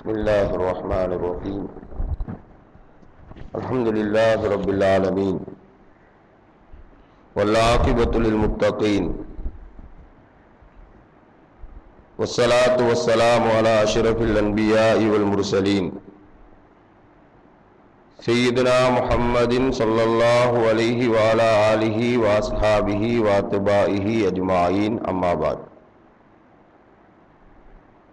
بسم الله الرحمن الرحيم. الحمد لله رب العالمين والعاقبة للمتقين والصلاة والسلام على أشرف الأنبياء والمرسلين سيدنا محمد صلى الله عليه وعلى آله وأصحابه وأتباعه أجمعين. أما بعد،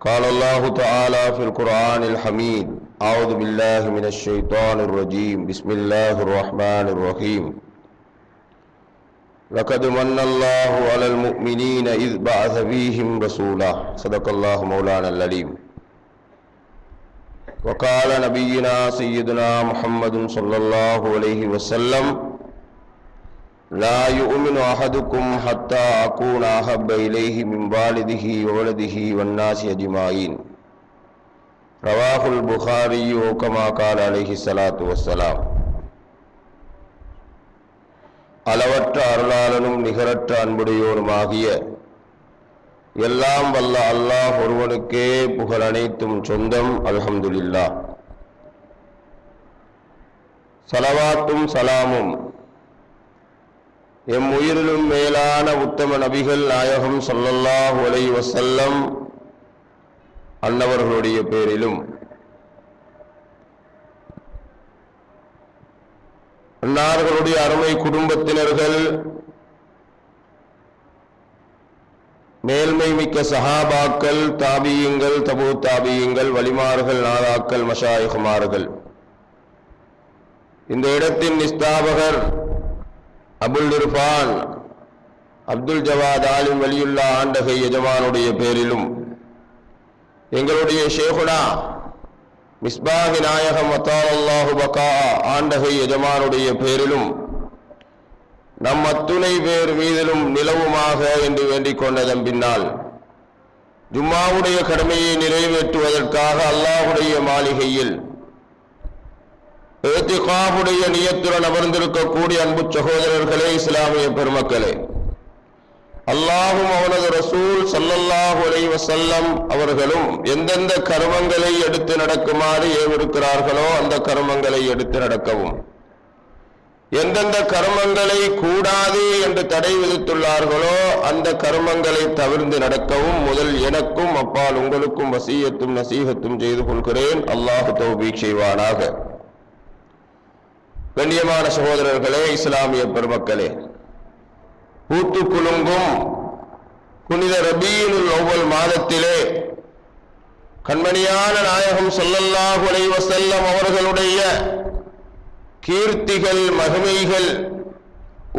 قال الله تعالى في القرآن الحميد: أعوذ بالله من الشيطان الرجيم، بسم الله الرحمن الرحيم. لقد من الله على المؤمنين إذ بعث فيهم رسولا. صدق الله مولانا العليم. وقال نبينا سيدنا محمد صلى الله عليه وسلم: لا يؤمن أحدكم حتى أكون أحب إليه من والده وولده والناس أجمعين. رواه البخاري كما قال عليه الصلاة والسلام. அளவற்ற அருளாளனும் நிகரற்ற அன்புடையோனுமாகிய எல்லாம் வல்ல அல்லாஹ் ஒருவனுக்கே புகழ் அனைத்தும் சொந்தம். அல்ஹம்துலில்லாஹ். ஸலவாத்தும் சலாமும் எம் உயிரிலும் மேலான உத்தம நபிகள் நாயகம் ஸல்லல்லாஹு அலைஹி வஸல்லம் அன்னவர்களுடைய பேரிலும், அன்னார்களுடைய அருமை குடும்பத்தினர்கள், மேல்மை மிக்க சஹாபாக்கள், தாபியீங்கள், தபூ தாபியீங்கள், வலிமார்கள், நாதாக்கள், மஷாயிகுமார்கள், இந்த இடத்தின் நிஸ்தாபகர் அபுல் இர்ஃபான் அப்துல் ஜவாத் ஆலிம் வலியுல்லா ஆண்டகை எஜமானுடைய பேரிலும், எங்களுடைய ஷேகுனா மிஸ்பாஹி நாயகம் அத்தாலல்லாஹு பகா ஆண்டகை எஜமானுடைய பேரிலும், நம் அத்துணை பேர் மீதிலும் நிலவுமாக என்று வேண்டிக் கொண்டதன் பின்னால், ஜும்மாவுடைய கடமையை நிறைவேற்றுவதற்காக அல்லாஹுடைய மாளிகையில் இத்திகாஃபுடைய நியத்துடன் அமர்ந்திருக்கக்கூடிய அன்பு சகோதரர்களே, இஸ்லாமிய பெருமக்களே, அல்லாஹும் அவனது ரசூல் ஸல்லல்லாஹு அலைஹி வஸல்லம் அவர்களும் எந்தெந்த கர்மங்களை எடுத்து நடக்குமாறு ஏவிருக்கிறார்களோ அந்த கர்மங்களை எடுத்து நடக்கவும், எந்தெந்த கர்மங்களை கூடாது என்று தடை விதித்துள்ளார்களோ அந்த கர்மங்களை தவிர்த்து நடக்கவும் முதல் எனக்கும் அப்பால் உங்களுக்கும் வசியத்தும் நசீகத்தும் செய்து கொள்கிறேன். அல்லாஹ் தௌபீக் செய்வானாக. கண்ணியமான சகோதரர்களே, இஸ்லாமிய பெருமக்களே, பூத்து குலுங்கும் புனித ரபீஉல் அவ்வல் மாதத்திலே கண்மணியான நாயகம் ஸல்லல்லாஹு அலைஹி வஸல்லம் அவர்களுடைய கீர்த்திகள், மகிமைகள்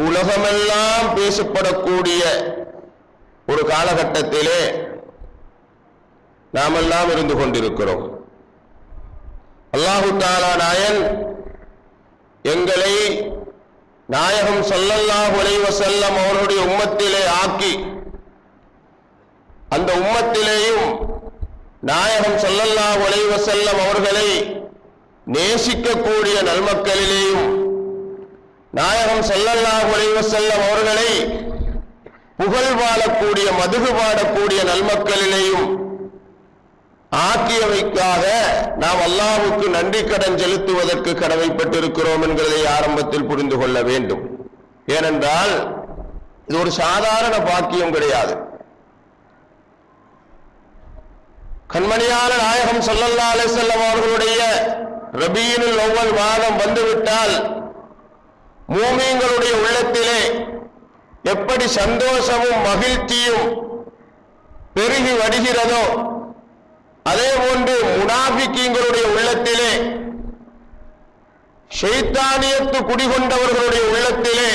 உலகமெல்லாம் பேசப்படக்கூடிய ஒரு காலகட்டத்திலே நாமெல்லாம் இருந்து கொண்டிருக்கிறோம். அல்லாஹு தஆலா நாயன் எங்களை நாயகம் ஸல்லல்லாஹு அலைஹி வஸல்லம் அவர்களுடைய உம்மத்திலே ஆக்கி, அந்த உம்மத்திலேயும் நாயகம் ஸல்லல்லாஹு அலைஹி வஸல்லம் அவர்களை நேசிக்கக்கூடிய நல்மக்களிலேயும், நாயகம் ஸல்லல்லாஹு அலைஹி வஸல்லம் அவர்களை புகழ் பாடக்கூடிய, மதுகு பாடக்கூடிய நல்மக்களிலேயும் ஆக்கியவைக்காக நாம் அல்லாஹ்வுக்கு நன்றி கடன் செலுத்துவதற்கு கடமைப்பட்டிருக்கிறோம் என்கிறதை ஆரம்பத்தில் புரிந்து கொள்ள வேண்டும். ஏனென்றால் இது ஒரு சாதாரண பாக்கியம் கிடையாது. கண்மணியான நாயகம் ஸல்லல்லாஹு அலைஹி வஸல்லம் அவர்களுடைய ரபீஉல் அவ்வல் மாதம் வந்துவிட்டால் மூமின்களுடைய உள்ளத்திலே எப்படி சந்தோஷமும் மகிழ்ச்சியும் பெருகி வருகிறதோ, அதே போன்று முனாஃபிக்கீங்களுடைய உள்ளத்திலே, ஷைத்தானியத்து குடிகொண்டவர்களுடைய உள்ளத்திலே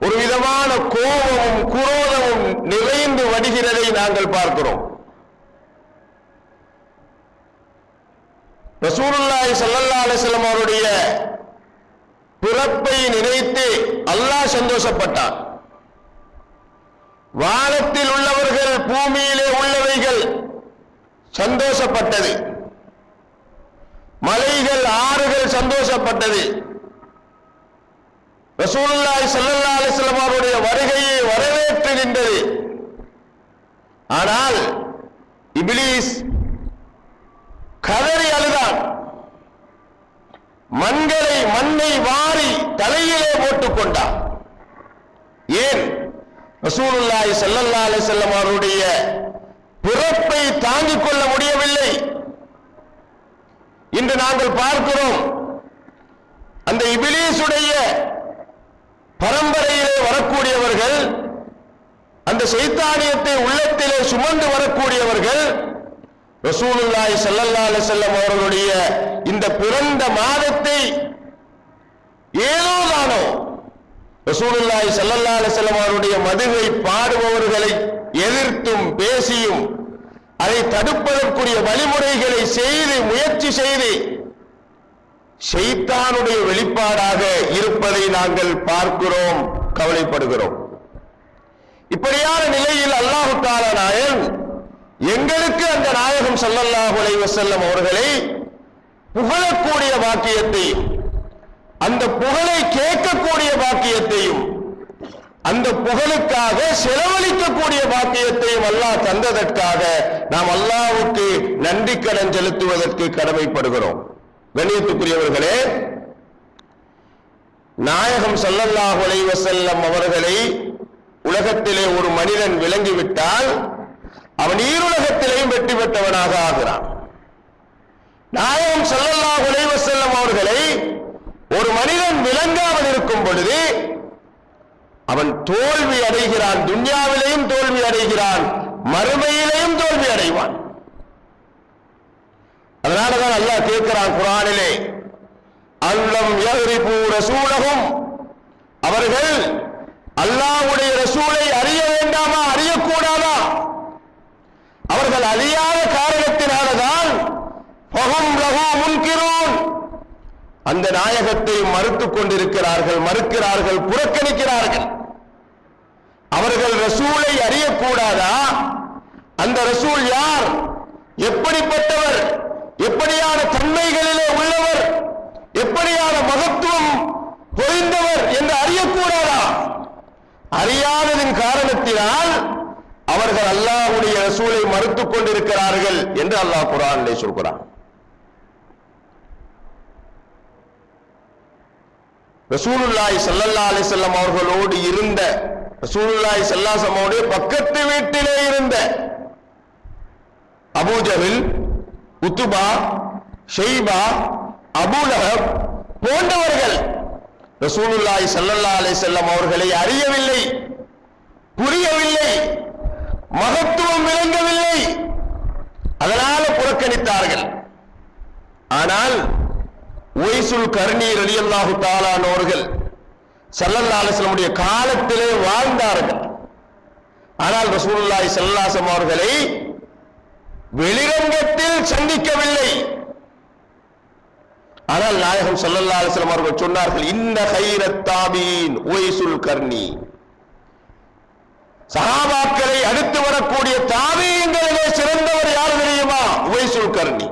ஒரு விதமான கோபமும் குரோதமும் நிறைந்து வருகிறதை நாங்கள் பார்க்கிறோம். ரசூலுல்லாஹி ஸல்லல்லாஹு அலைஹி வஸல்லம் அவருடைய பிறப்பை நினைத்து அல்லாஹ் சந்தோஷப்பட்டான். வானத்தில் உள்ளவர்கள், பூமியிலே உள்ளவைகள் சந்தோஷப்பட்டது, மலைகள், ஆறுகள் சந்தோஷப்பட்டது. ரசூலுல்லாஹி ஸல்லல்லாஹு அலைஹி வஸல்லம் அவருடைய வருகையை வரவேற்றுகின்றது. ஆனால் இப்லீஸ் மண்ணை வாரி தலையிலே போட்டுக் கொண்டார். ஏன்? ரசூலுல்லாஹி ஸல்லல்லாஹு அலைஹி வஸல்லம் அவருடைய பிறப்பை தாங்கிக் கொள்ள முடியவில்லை. இன்று நாங்கள் பார்க்கிறோம், அந்த இபிலீசுடைய பரம்பரையிலே வரக்கூடியவர்கள், அந்த சைத்தானியத்தை உள்ளத்திலே சுமந்து வரக்கூடியவர்கள் ரசூலுல்லாஹி ஸல்லல்லாஹு அலைஹி வஸல்லம் அவர்களுடைய இந்த பிறந்த மாதத்தை ஏதோதானோ ரசூலுல்லாஹி ஸல்லல்லாஹு அலைஹி வஸல்லம் அவருடைய மதுவை பாடுபவர்களை எதிர்த்தும் பேசியும் அதை தடுப்பதற்குரிய வழிமுறைகளை செய்து முயற்சி செய்து ஷைத்தானுடைய வெளிப்பாடாக இருப்பதை நாங்கள் பார்க்கிறோம், கவலைப்படுகிறோம். இப்படியான நிலையில் அல்லாஹ் தஆலா நாயன் எங்களுக்கு அந்த நாயகம் ஸல்லல்லாஹு அலைஹி வஸல்லம் அவர்களை புகழக்கூடிய பாக்கியத்தையும், அந்த புகழை கேட்கக்கூடிய பாக்கியத்தையும், அந்த புகழுக்காக செலவழிக்கக்கூடிய பாக்கியத்தையும் அல்லாஹ் தந்ததற்காக நாம் அல்லாஹ்வுக்கு நன்றி கடன் செலுத்துவதற்கு கடமைப்படுகிறோம். கண்ணியத்துக்குரியவர்களே, நாயகம் ஸல்லல்லாஹு அலைஹி வஸல்லம் அவர்களை உலகத்திலே ஒரு மனிதன் விளங்கிவிட்டால் அவன் ஈருலகத்திலேயும் வெற்றி பெற்றவனாக ஆகிறான். நாயகம் ஸல்லல்லாஹு அலைஹி வஸல்லம் அவர்களை ஒரு மனிதன் விளங்காமல் இருக்கும் பொழுது அவன் தோல்வி அடைகிறான். துன்யாவிலேயும் தோல்வி அடைகிறான், மறுமையிலேயும் தோல்வி அடைவான். அதனாலதான் அல்லாஹ் கேட்கிறான் குர்ஆனிலே, அல்லம் யஹ்ரிபு ரசூலஹும், அவர்கள் அல்லாஹ்வுடைய ரசூலை அறிய வேண்டாமா, அறியக்கூடாதா? அவர்கள் அறியாத காரணத்தினால்தான் ஃபஹும் லஹு முன்கிரூன், அந்த நாயகத்தை மறுத்துக் கொண்டிருக்கிறார்கள், மறுக்கிறார்கள், புறக்கணிக்கிறார்கள். அவர்கள் ரசூலை அறியக்கூடாதா? அந்த ரசூல் யார், எப்படிப்பட்டவர், எப்படியான தன்மைகளிலே உள்ளவர், எப்படியான மகத்துவம் பொழிந்தவர் என்று அறியக்கூடாதா? அறியாததின் காரணத்தினால் அவர்கள் அல்லாஹ்வுடைய ரசூலை மறுத்துக் கொண்டிருக்கிறார்கள் என்று அல்லாஹ் குர்ஆனிலே சொல்கிறான். ரசூலுல்லாஹி ஸல்லல்லாஹு அலைஹி வஸல்லம் அவர்களோடு இருந்த, ரசூலுல்லாஹி ஸல்லல்லாஹு அலைஹி வஸல்லம் பக்கத்து வீட்டிலே இருந்த அபூ ஜஹல், உத்பா, ஷைபா, அபூ லஹப் போன்றவர்கள் ரசூலுல்லாஹி ஸல்லல்லாஹு அலைஹி வஸல்லம் அவர்களை அறியவில்லை, புரியவில்லை, மகத்துவம் விளங்கவில்லை, அதனால புறக்கணித்தார்கள். ஆனால் உவைசுல் கர்னி ரலியல்லாஹு தஆலா அவர்கள் ஸல்லல்லாஹு அலைஹி வஸல்லம் உடைய காலத்திலே வாழ்ந்தார்கள். ஆனால் ரசூலுல்லாஹி ஸல்லல்லாஹு அலைஹி வஸல்லம் அவர்களை வெளிரங்கத்தில் சந்திக்கவில்லை. ஆனால் நாயகம் ஸல்லல்லாஹு அலைஹி வஸல்லம் அவர்கள் சொன்னார்கள், இன்ன கைரத் தாபீன் உவைசுல் கர்னி, சஹாபாக்களை அடுத்து வரக்கூடிய தாபீன்களிலே சிறந்தவர் யார் தெரியுமா? உவைசுல் கர்னி.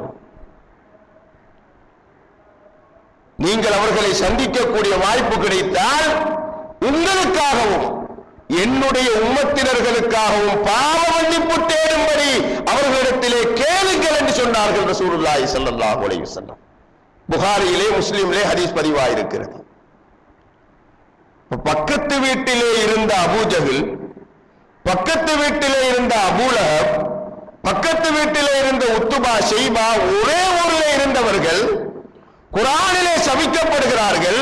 நீங்கள் அவர்களை சந்திக்கக்கூடிய வாய்ப்பு கிடைத்தால் உங்களுக்காகவும் என்னுடைய உம்மத்தினர்களுக்காகவும் பாவ மன்னிப்பு தேடும்படி அவர்களிடத்திலே கேளுங்கள் என்று சொன்னார்கள் ரசூலுல்லாஹி ஸல்லல்லாஹு அலைஹி வஸல்லம். புகாரியிலே, முஸ்லிமிலே ஹதீஸ் பதிவாயிருக்கிறது. பக்கத்து வீட்டிலே இருந்த அபூ ஜஹல், பக்கத்து வீட்டிலே இருந்த அபூ லஹப், பக்கத்து வீட்டிலே இருந்த உத்பா, ஷைபா, ஒரே ஊரிலே இருந்தவர்கள் குர்ஆனிலே சபிக்கப்படுகிறார்கள்.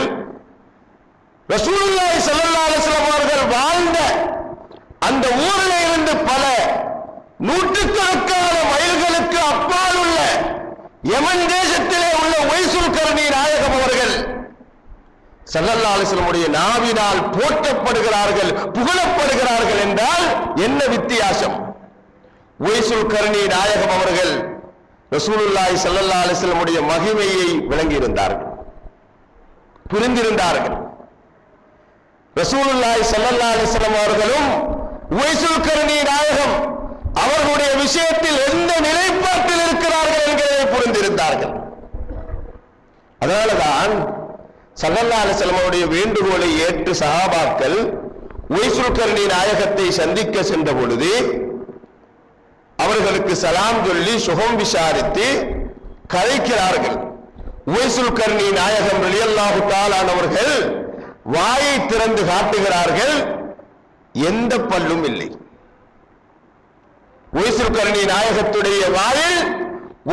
ரசூலுல்லாஹி ஸல்லல்லாஹு அலைஹி வஸல்லம் அவர்கள் வாழ்ந்த அந்த ஊரிலே இருந்து பல நூற்றுக்கணக்கான மைல்களுக்கு அப்பால் உள்ள யமன் தேசத்திலே உள்ள உவைசுல் கர்னி நாயகம் அவர்கள் ஸல்லல்லாஹு அலைஹி வஸல்லம் உடைய நாவினால் போற்றப்படுகிறார்கள், புகழப்படுகிறார்கள் என்றால் என்ன வித்தியாசம்? உவைசுல் கர்னி நாயகம் அவர்கள் ரசூலுல்லாஹி ஸல்லல்லாஹு அலைஹி வஸல்லம் உடைய மகிமையை விளங்கியிருந்தார்கள், புரிந்திருந்தார்கள். ரசூலுல்லாஹி ஸல்லல்லாஹு அலைஹி வஸல்லம் அவர்களும் உவைசுல் கர்னி நாயகம் அவர்களுடைய விஷயத்தில் எந்த நிலைப்பாட்டில் இருக்கிறார்கள் என்கிறதை புரிந்திருந்தார்கள். அதனாலதான் ஸல்லல்லாஹு அலைஹி வஸல்லம் அவருடைய வேண்டுகோளை ஏற்று சஹாபாக்கள் உவைசுல் கர்னி நாயகத்தை சந்திக்க சென்ற பொழுது அவர்களுக்கு சலாம் சொல்லி சுகம் விசாரித்து கலைக்கிறார்கள். உவைசுல் கர்னி நாயகம் ரலியல்லாஹு தஆலா அவர்கள் வாயை திறந்து காட்டுகிறார்கள், எந்த பல்லும் இல்லை. உவைசுல் கர்னி நாயகத்துடைய வாயில்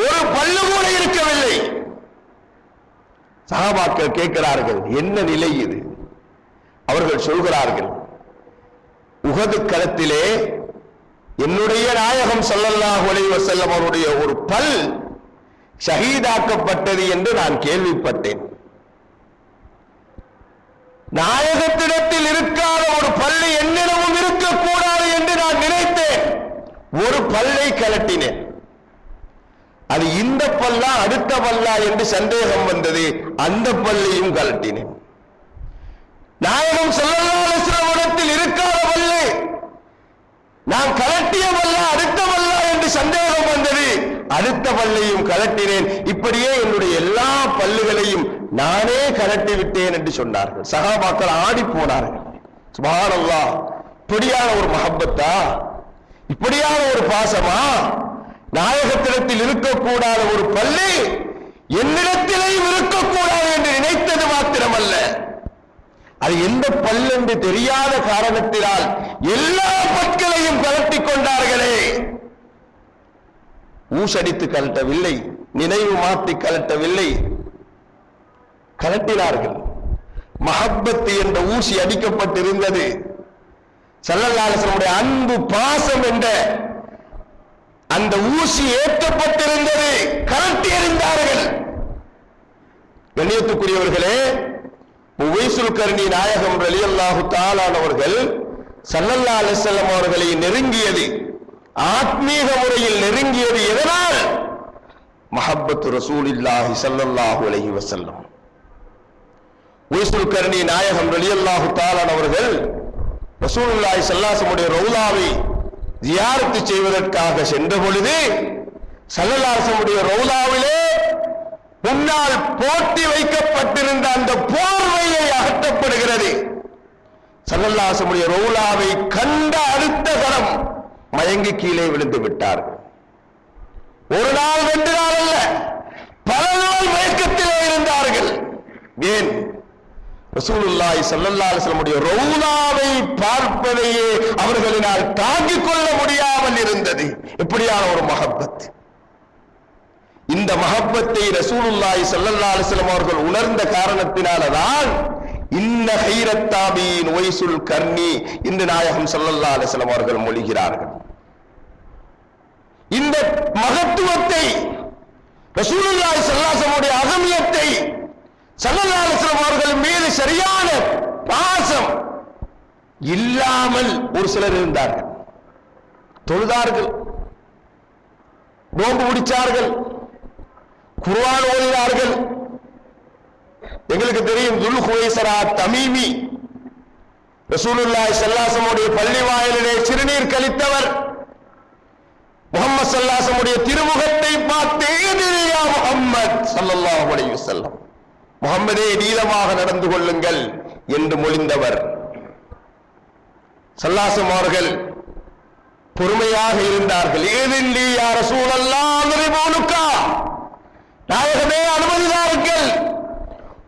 ஒரு பல்லு கூட இருக்கவில்லை. சஹாபாக்கள் கேட்கிறார்கள், என்ன நிலை இது? அவர்கள் சொல்கிறார்கள், உஹது களத்திலே என்னுடைய நாயகம் ஸல்லல்லாஹு அலைஹி வஸல்லம் அவருடைய ஒரு பல் ஷஹீதாக்கப்பட்டது என்று நான் கேள்விப்பட்டேன். நாயகத்திடத்தில் இருக்காத ஒரு பல்லு என்னிடமும் இருக்கக்கூடாது என்று நான் நினைத்தேன். ஒரு பல்லை கலட்டினேன். அது இந்த பல்லா அடுத்த பல்லா என்று சந்தேகம் வந்தது. அந்த பல்லையும் கலட்டினேன். நாயகம் ஸல்லல்லாஹு அலைஹி வஸல்லம் இருக்காத பல்லு நான் கலட்டிய பல்லா அடுத்த பல்லா என்று சந்தேகம் வந்தது. அடுத்த பல்லையும் கலட்டினேன். இப்படியே என்னுடைய எல்லா பல்லுகளையும் நானே கலட்டி விட்டேன் என்று சொன்னார்கள். சஹாபாக்கள் ஆடி போனார்கள். சுப்ஹானல்லாஹ், இப்படியான ஒரு மஹப்பத்தா, இப்படியான ஒரு பாசமா? நாயகத்திடத்தில் இருக்கக்கூடாத ஒரு பல்லு என்னிடத்திலேயும் இருக்கக்கூடாது என்று நினைத்தது மாத்திரமல்ல, அது எந்த பல் என்று தெரியாத காரணத்தினால் எல்லா பற்களையும் கலட்டி கொண்டார்களே. ஊசடித்து கலட்டவில்லை, நினைவு மாற்றி கலட்டவில்லை, கலட்டினார்கள். மஹப்பத்து என்ற ஊசி அடிக்கப்பட்டிருந்தது. ஸல்லல்லாஹு அலைஹி வஸல்லம் அன்பு பாசம் என்ற அந்த ஊசி ஏற்றப்பட்டிருந்தது. கலட்டி எறிந்தார்கள். கண்ணியத்துக்குரியவர்களே, உவைசுல் கர்னி நாயகம் ரலியல்லாஹு தஆலா அவர்கள் ஸல்லல்லாஹு அலைஹி வஸல்லம் அவர்களை நெருங்கியது, ஆத்மீக முறையில் நெருங்கியது எதனால்? மஹப்பத்து ரசூலில்லாஹி ஸல்லல்லாஹு அலைஹி வஸல்லம். உவைசுல் கர்னி நாயகம் ரலியல்லாஹு தஆலா அவர்கள் ரசூலுல்லாஹி ஸல்லல்லாஹு அலைஹி வஸல்லம் ரௌலாவை ஜியாரத்து செய்வதற்காக சென்ற பொழுது ஸல்லல்லாஹு அலைஹி வஸல்லம் ரௌலாவிலே முன்னால் போட்டி வைக்கப்பட்டிருந்த அந்த போர்வையை அகற்றப்படுகிறது. ஸல்லல்லாஹு அலைஹி வஸல்லம் ரௌலாவை கண்ட அடுத்த கணம் மயங்கி கீழே விழுந்து விட்டார்கள். ஒரு நாள் 2 நாள் அல்ல, பல நாள் மயக்கத்திலே இருந்தார்கள். ஏன்? ரசூலுல்லாஹி ஸல்லல்லாஹு அலைஹி வஸல்லம் ரௌலாவை பார்ப்பதையே அவர்களினால் தாங்கிக் கொள்ள முடியாமல் இருந்தது. இப்படியான ஒரு மஹப்பத். இந்த மஹப்பத்தை ரசூலுல்லாஹி ஸல்லல்லாஹு அலைஹி வஸல்லம் அவர்கள் உணர்ந்த காரணத்தினால்தான் இன்ன ஹைரத் தாபீன் உவைசுல் கர்னி இந்த நாயகம் ஸல்லல்லாஹு அலைஹி வஸல்லம் அவர்கள் மொழிகிறார்கள். இந்த மகத்துவத்தை, ரசூலுல்லாஹி ஸல்லல்லாஹு அலைஹி வஸல்லம் அகமியத்தை ஸல்லல்லாஹு அலைஹி வஸல்லம் அவர்கள் மீது சரியான பாசம் இல்லாமல் ஒரு சிலர் இருந்தார்கள். தொழுதார்கள், நோன்பு பிடிச்சார்கள், குர்ஆன் ஓதினார்கள். எங்களுக்கு தெரியும், துல் ஹுவைஸரா தமீமி ரசூலுல்லாஹி ஸல்லல்லாஹு அலைஹி வஸல்லம் பள்ளி வாயிலிலே சிறுநீர் கழித்தவர். முஹம்மது ஸல்லல்லாஹு அலைஹி வஸல்லம் திருமுகத்தை பார்த்து யா முஹம்மத் ஸல்லல்லாஹு அலைஹி வஸல்லம், முஹம்மதே நீளமாக நடந்து கொள்ளுங்கள் என்று மொழிந்தவர். ஸல்லல்லாஹு அலைஹி வஸல்லம் அவர்கள் பொறுமையாக இருந்தார்கள். ஏதில்லி யா ரசூலல்லாஹ் அன்ரிபூனுக்கா, நாயகமே அனுமதிதாருங்கள்,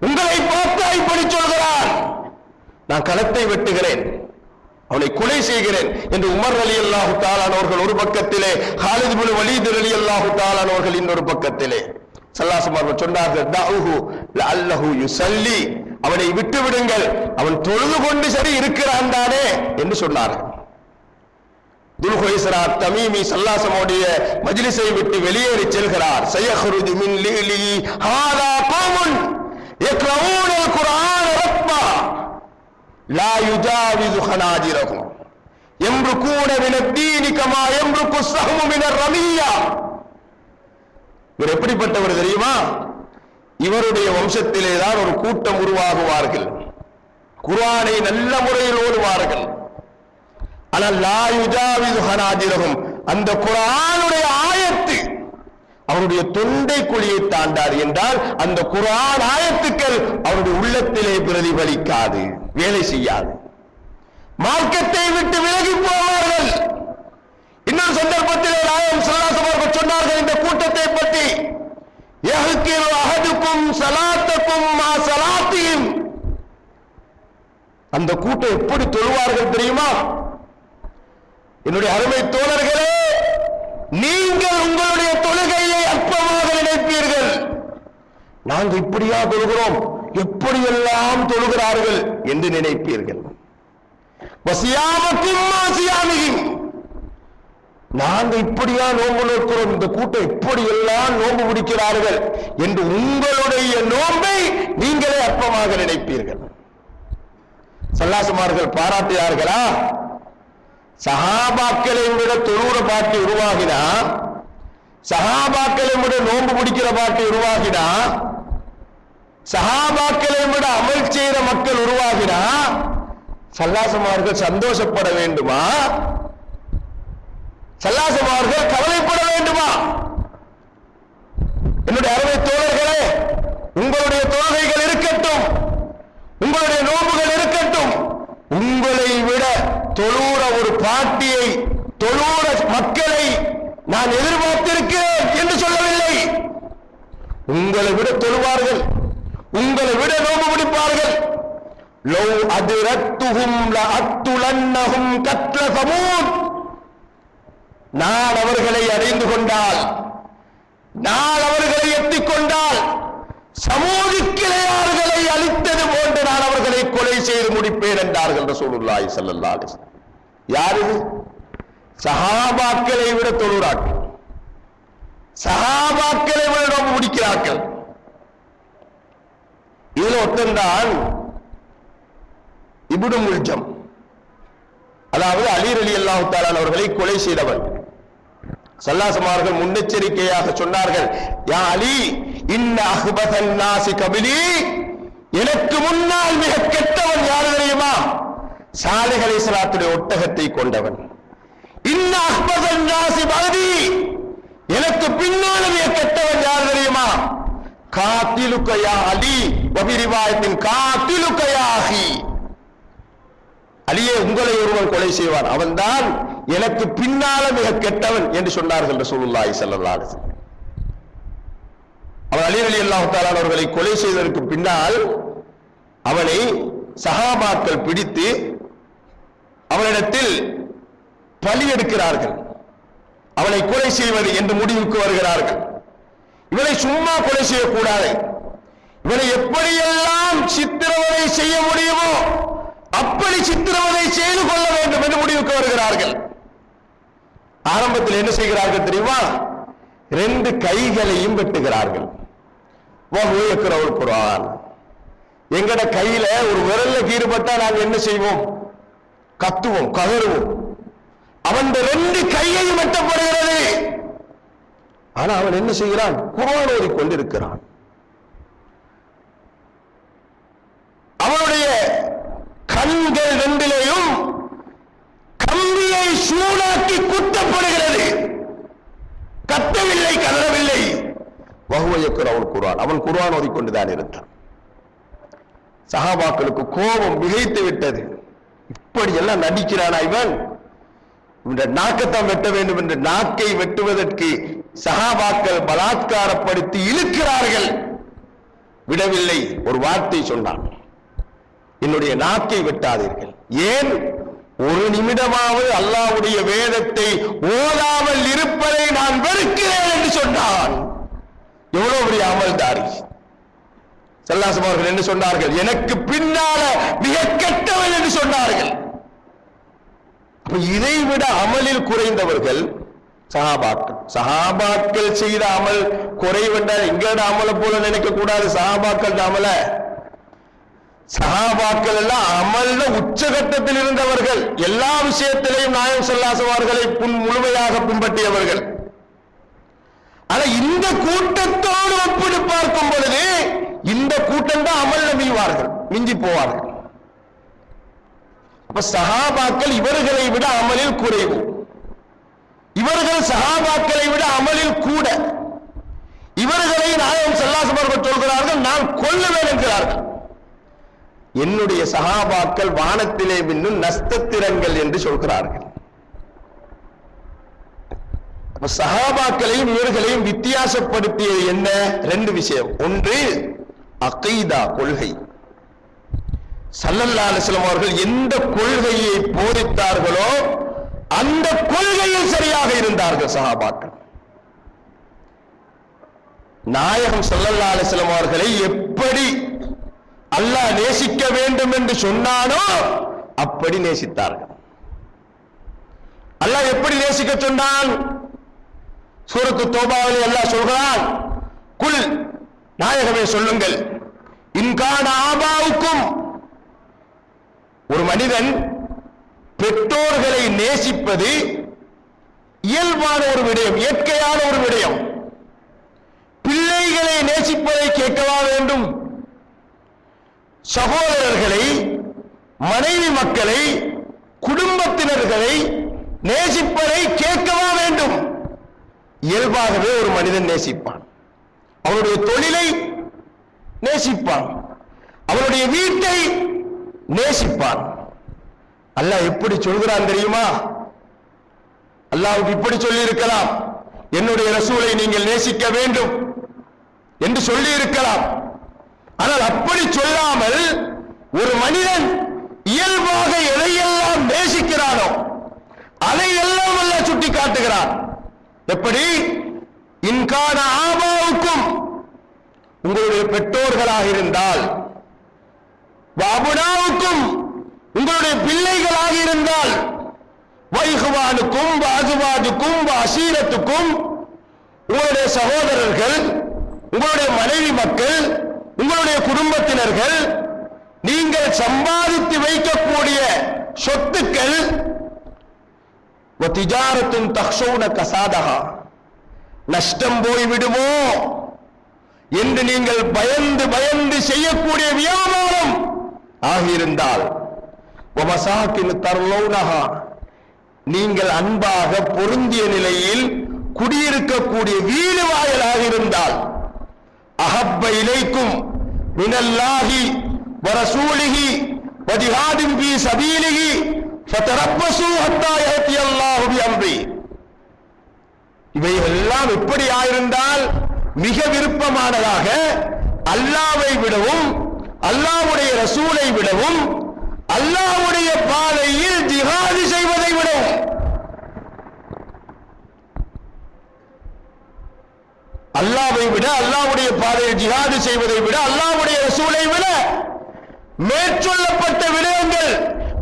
உங்களை பார்த்தா இப்படி சொல்கிறான், நான் களத்தை வெட்டுகிறேன், அவனை கொலை செய்கிறேன் என்று உமர் ரலியல்லாஹு தஆலா அவர்கள் ஒரு பக்கத்திலே, காலித் இப்னு வலீத் ரலியல்லாஹு தஆலா அவர்கள் இன்னொரு பக்கத்திலே. ஸல்லல்லாஹு அலைஹி வஸல்லம் சொன்னார்கள், தஅஹு லஅல்லஹு யுஸல்லி, அவனை விட்டு விடுங்கள், அவன் தொழுது கொண்டு சரி இருக்கிறான் தானே என்று சொன்னார்கள். துல் ஹுவைஸரா தமீமி ஸல்லல்லாஹு அலைஹி வஸல்லம் மஜ்லிஸை விட்டு வெளியேறி செல்கிறார். சயஹ்ருஜு மின் லீலி ஹாதா கௌமுன் யக்ரஊனல் குர்ஆன ரப்பா லா யுஜாவிசு ஹனாஜிரஹும் யம்ருகூன மினத்-தீனி கமா யம்ருக்கு ஸஹ்மு மினர் ரமியா. இவர் எப்படிப்பட்டவர் தெரியுமா? இவருடைய வம்சத்திலே தான் ஒரு கூட்டம் உருவாகுவார்கள், குர்ஆனை நல்ல முறையில் ஓதுவார்கள். ஆனால் லா யுஜாவிசு ஹனாஜிரஹும், அந்த குர்ஆனுடைய ஆயத்து அவருடைய தொண்டை குழியை தாண்டாது என்றால் அந்த குர்ஆன் ஆயத்துக்கள் அவருடைய உள்ளத்திலே பிரதிபலிக்காது, வேலை செய்யாது, மார்க்கத்தை விட்டு விலகி போவார்கள். இன்னொரு சந்தர்ப்பத்திலே நாயகம் ஸல்லல்லாஹு அலைஹி வஸல்லம் சொன்னார்கள் இந்த கூட்டத்தை பற்றி, யஹ்கிரு அஹதுக்கும் அஹதுக்கும் ஸலாத்தக்கும் மா ஸலாத்திஹிம். அந்த கூட்டம் எப்படி தொழுவார்கள் தெரியுமா? என்னுடைய அருமை தோழர்களே, நீங்கள் உங்களுடைய தொழுகையை அற்பமாக நினைப்பீர்கள். நாங்கள் இப்படியா தொழுகிறோம், எப்படியெல்லாம் தொழுகிறார்கள் என்று நினைப்பீர்கள். வசியாமக்கும் மா சியாமிஹிம். நாங்கள் இப்படியா நோன்பு நோக்கிறோம், இந்த கூட்டம் இப்படி எல்லாம் நோன்பு பிடிக்கிறார்கள் என்று உங்களுடைய நோன்பை நீங்களே அற்பமாக நினைப்பீர்கள். சல்லாசமார்கள் பாராட்டினார்களா? சஹாபாக்களை விட தொழுகிற பாட்டி உருவாகினா, சஹாபாக்களை விட நோன்பு பிடிக்கிற பாட்டி உருவாகினா, சஹாபாக்களை விட அமல் செய்கிற மக்கள் உருவாகினா சல்லாசமார்கள் சந்தோஷப்பட வேண்டுமா? சல்லாசமார்கள் கவலைப்பட வேண்டுமா? என்னுடைய அருமை தோழர்களே, உங்களுடைய தொழுகைகள் இருக்கட்டும், உங்களுடைய நோன்புகள் இருக்கட்டும், உங்களை விட தொழுற ஒரு பாட்டியை, தொழுற மக்களை நான் எதிர்பார்த்திருக்கிறேன் என்று சொல்லவில்லை. உங்களை விட தொழுவார்கள், உங்களை விட நோன்பு பிடிப்பார்கள். லவ் அதிரத்துஹும் லஅத்துலன்னஹும் கத்ல சமூத். நான் அவர்களை அடைந்து கொண்டால், நான் அவர்களை எத்திக் கொண்டால், சமூகக்கிளையார்களை அழித்தது போன்று நான் அவர்களை கொலை செய்து முடிப்பேன் என்றார்கள் ரசூலுல்லாஹி ஸல்லல்லாஹு அலைஹி வஸல்லம். யாரு? சஹாபாக்களை விட தொழுகிறார்கள், சஹாபாக்களை விட நோன்பு பிடிக்கிறார்கள். இதுல ஒருத்தன்தான் இப்னு முல்ஜம், அதாவது அலி ரலியல்லாஹு தஆலா அவர்களை கொலை செய்தவர். சல்லாசமார்கள் முன்னெச்சரிக்கையாக சொன்னார்கள், யா அலி இன்ன அஹ்பதன் நாசி கபிலி. எனக்கு முன்னால் மிக கெட்டவன் யாரு தெரியுமா? சாலிஹ் அலைஹிஸ்ஸலாத்துடைய ஒட்டகத்தை கொண்டவன். இன்ன அஹ்பதன் நாசி பஅதி. எனக்கு பின்னால் மிக கெட்டவன் யார் தெரியுமா? காத்திலுக யா அலி வபி ரிவாயத்தின் காத்திலுக யா அஹி. அலியே, உங்களை ஒருவன் கொலை செய்வான், அவன்தான் எனக்கு பின்னால மிக கெட்டவன் என்று சொன்னார்கள் ரசூலுல்லாஹி ஸல்லல்லாஹு அலைஹி வஸல்லம். அவர் அலி ரலியல்லாஹு தஆலா அவர்களை கொலை செய்ததற்கு பின்னால் அவனை சஹாபாக்கள் பிடித்து அவனிடத்தில் பலி எடுக்கிறார்கள். அவனை கொலை செய்வது என்று முடிவுக்கு வருகிறார்கள். இவனை சும்மா கொலை செய்யக்கூடாது, இவனை எப்படியெல்லாம் சித்திரவதை செய்ய முடியுமோ அப்படி சித்திரவதை செய்து கொள்ள வேண்டும் என்று முடிவுக்கு வருகிறார்கள். ஆரம்பத்தில் என்ன செய்கிறார்கள் தெரியுமா? 2 கைகளையும் வெட்டுகிறார்கள். குர்ஆன், எங்கட கையில ஒரு விரல்ல கீறுபட்டா நாங்க என்ன செய்வோம்? கத்துவோம், கதறுவோம். அவன் 2 கையையும் வெட்டப்படுகிறது. ஆனா அவன் என்ன செய்கிறான்? குர்ஆன் ஓதிக் கொண்டிருக்கிறான். அவனுடைய கண்கள் 2லேயும் கம்பியை சூடாக்கி குத்தப்படுகிறது. கத்தவில்லை, கதறவில்லை. குர்ஆன், அவன் குர்ஆன் ஓதிக்கொண்டுதான் இருந்தான். சஹாபாக்களுக்கு கோபம் மிகைத்து விட்டது. இப்படி எல்லாம் நடிக்கிறானா இவன்? இந்த நாக்கத்தான் வெட்ட வேண்டும் என்று நாக்கை வெட்டுவதற்கு சஹாபாக்கள் பலாத்காரப்படுத்தி இழுக்கிறார்கள். விடவில்லை. ஒரு வார்த்தை சொன்னான், என்னுடைய நாக்கை வெட்டாதீர்கள். ஏன்? ஒரு நிமிடமாவது அல்லாஹ்வுடைய வேதத்தை ஓதாமல் இருப்பதை நான் வெறுக்கிறேன் என்று சொன்னான். எவ்வளவு பெரிய அமல்தாரி! ஸல்லல்லாஹு அவர்கள் என்ன சொன்னார்கள்? எனக்கு பின்னால மிக கெட்டவன் என்று சொன்னார்கள். இதை விட அமலில் குறைந்தவர்கள் சஹாபாக்கள். சஹாபாக்கள் செய்த அமல் குறைவென்றால் எங்களோட அமலை போல நினைக்க கூடாது. சஹாபாக்கள் அமல, சஹாபாக்கள் எல்லாம் அமல்ல உச்சகட்டத்தில் இருந்தவர்கள். எல்லா விஷயத்திலையும் நாயகம் ஸல்லல்லாஹு அவர்களை முழுமையாக பின்பற்றியவர்கள். ஆனா இந்த கூட்டத்தோடு ஒப்பிட்டு பார்க்கும் பொழுது இந்த கூட்டம் தான் அமல்ல மீவார்கள், மிஞ்சி போவார்கள். அப்ப சஹாபாக்கள் இவர்களை விட அமலில் குறைவு, இவர்கள் சஹாபாக்களை விட அமலில் கூட. இவர்களை நாயகம் ஸல்லல்லாஹு அவர்கள் சொல்கிறார்கள், நான் கொல்லுவேன் என்கிறார்கள். என்னுடைய சஹாபாக்கள் வானத்திலே மின்னும் நட்சத்திரங்கள் என்று சொல்கிறார்கள். சஹாபாக்களையும் இவர்களையும் வித்தியாசப்படுத்தியது என்ன? ரெண்டு விஷயம். ஒன்று அகீதா, கொள்கை. ஸல்லல்லாஹு அலைஹி வஸல்லம் அவர்கள் எந்த கொள்கையை போதித்தார்களோ அந்த கொள்கையில் சரியாக இருந்தார்கள் சஹாபாக்கள். நாயகம் ஸல்லல்லாஹு அலைஹி வஸல்லம் அவர்களை எப்படி அல்லாஹ் நேசிக்க வேண்டும் என்று சொன்னானோ அப்படி நேசித்தார்கள். அல்லாஹ் எப்படி நேசிக்க சொன்னான்? சூரத்து தௌபாவில் அல்லாஹ் சொல்கிறான், குல், நாயகமே சொல்லுங்கள், இன்கான ஆபாவுக்கும், ஒரு மனிதன் பெற்றோர்களை நேசிப்பது இயல்பான ஒரு விடயம், இயற்கையான ஒரு விடயம். பிள்ளைகளை நேசிப்பதை கேட்கவா வேண்டும்? சகோதரர்களை, மனைவி மக்களை, குடும்பத்தினர்களை நேசிப்பதை கேட்கவா வேண்டும்? இயல்பாகவே ஒரு மனிதன் நேசிப்பான். அவனுடைய தொழிலை நேசிப்பான், அவனுடைய வீட்டை நேசிப்பான். அல்லாஹ் எப்படி சொல்கிறான் தெரியுமா? அல்லாஹ்வுக்கு இப்படி சொல்லி இருக்கலாம், என்னுடைய ரசூலை நீங்கள் நேசிக்க வேண்டும் என்று சொல்லி இருக்கலாம். ஆனால் அப்படி சொல்லாமல் ஒரு மனிதன் இயல்பாக எதையெல்லாம் நேசிக்கிறானோ அதையெல்லாம் அல்லாஹ் சுட்டி காட்டுகிறான். எப்படி? இன்கான ஆபாவுக்கும், உங்களுடைய பெற்றோர்களாக இருந்தால், அபுனாவுக்கும், உங்களுடைய பிள்ளைகளாக இருந்தால், வைஹுவானுக்கும் வாஜுவாஜுக்கும் அசீரத்துக்கும், உங்களுடைய சகோதரர்கள், உங்களுடைய மனைவி மக்கள், உங்களுடைய குடும்பத்தினர்கள், நீங்கள் சம்பாதித்து வைக்கக்கூடிய சொத்துக்கள், திஜாரத்தும் தக்ஷௌன கசாதஹா, நஷ்டம் போய்விடுமோ என்று நீங்கள் பயந்து பயந்து செய்யக்கூடிய வியாபாரம் ஆகியிருந்தால், நீங்கள் அன்பாக பொருந்திய நிலையில் குடியிருக்கக்கூடிய வீடு வாயிலாக இருந்தால், அஹப்ப இலைக்கும் மினல்லாஹி வரசூலிஹி வஜிஹாதின் ஃபீ சபீலிஹி ஃபதரப்பஸூ ஹத்தா யஅதி அல்லாஹு பிஅம்ரி. இவையெல்லாம் எப்படி ஆயிருந்தால் மிக விருப்பமானதாக, அல்லாஹ்வை விடவும் அல்லாஹ்வுடைய ரசூலை விடவும் அல்லாஹ்வுடைய பாதையில் ஜிஹாது செய்வதை விடவும், அல்லாஹ்வை விட அல்லாஹ்வுடைய பாதையில் ஜிஹாது செய்வதை விட அல்லாஹ்வுடைய ரசூலை விட மேற்சொல்லப்பட்ட விடயங்கள்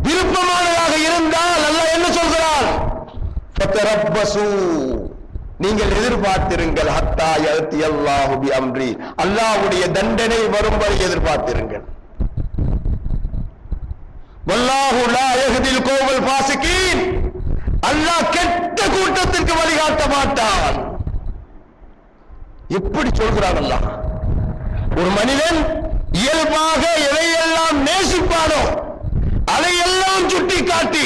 விருப்பமானதாக இருந்தால் அல்லாஹ் என்ன சொல்கிறான்? ஃபதரப்பஸூ, நீங்கள் எதிர்பார்த்திருங்கள், ஹத்தா யஅதி அல்லாஹு பிஅம்ரி, அல்லாஹ்வுடைய தண்டனை வரும் வரை எதிர்பார்த்திருங்கள். வல்லாஹு லா யஹ்தில் கௌமல் ஃபாசிகீன், அல்லாஹ் கெட்ட கூட்டத்திற்கு வழிகாட்ட மாட்டான். எப்படி சொல்கிறான் அல்லாஹ்? ஒரு மனிதன் இயல்பாக எதையெல்லாம் நேசிப்பானோ அதையெல்லாம் சுட்டி காட்டி,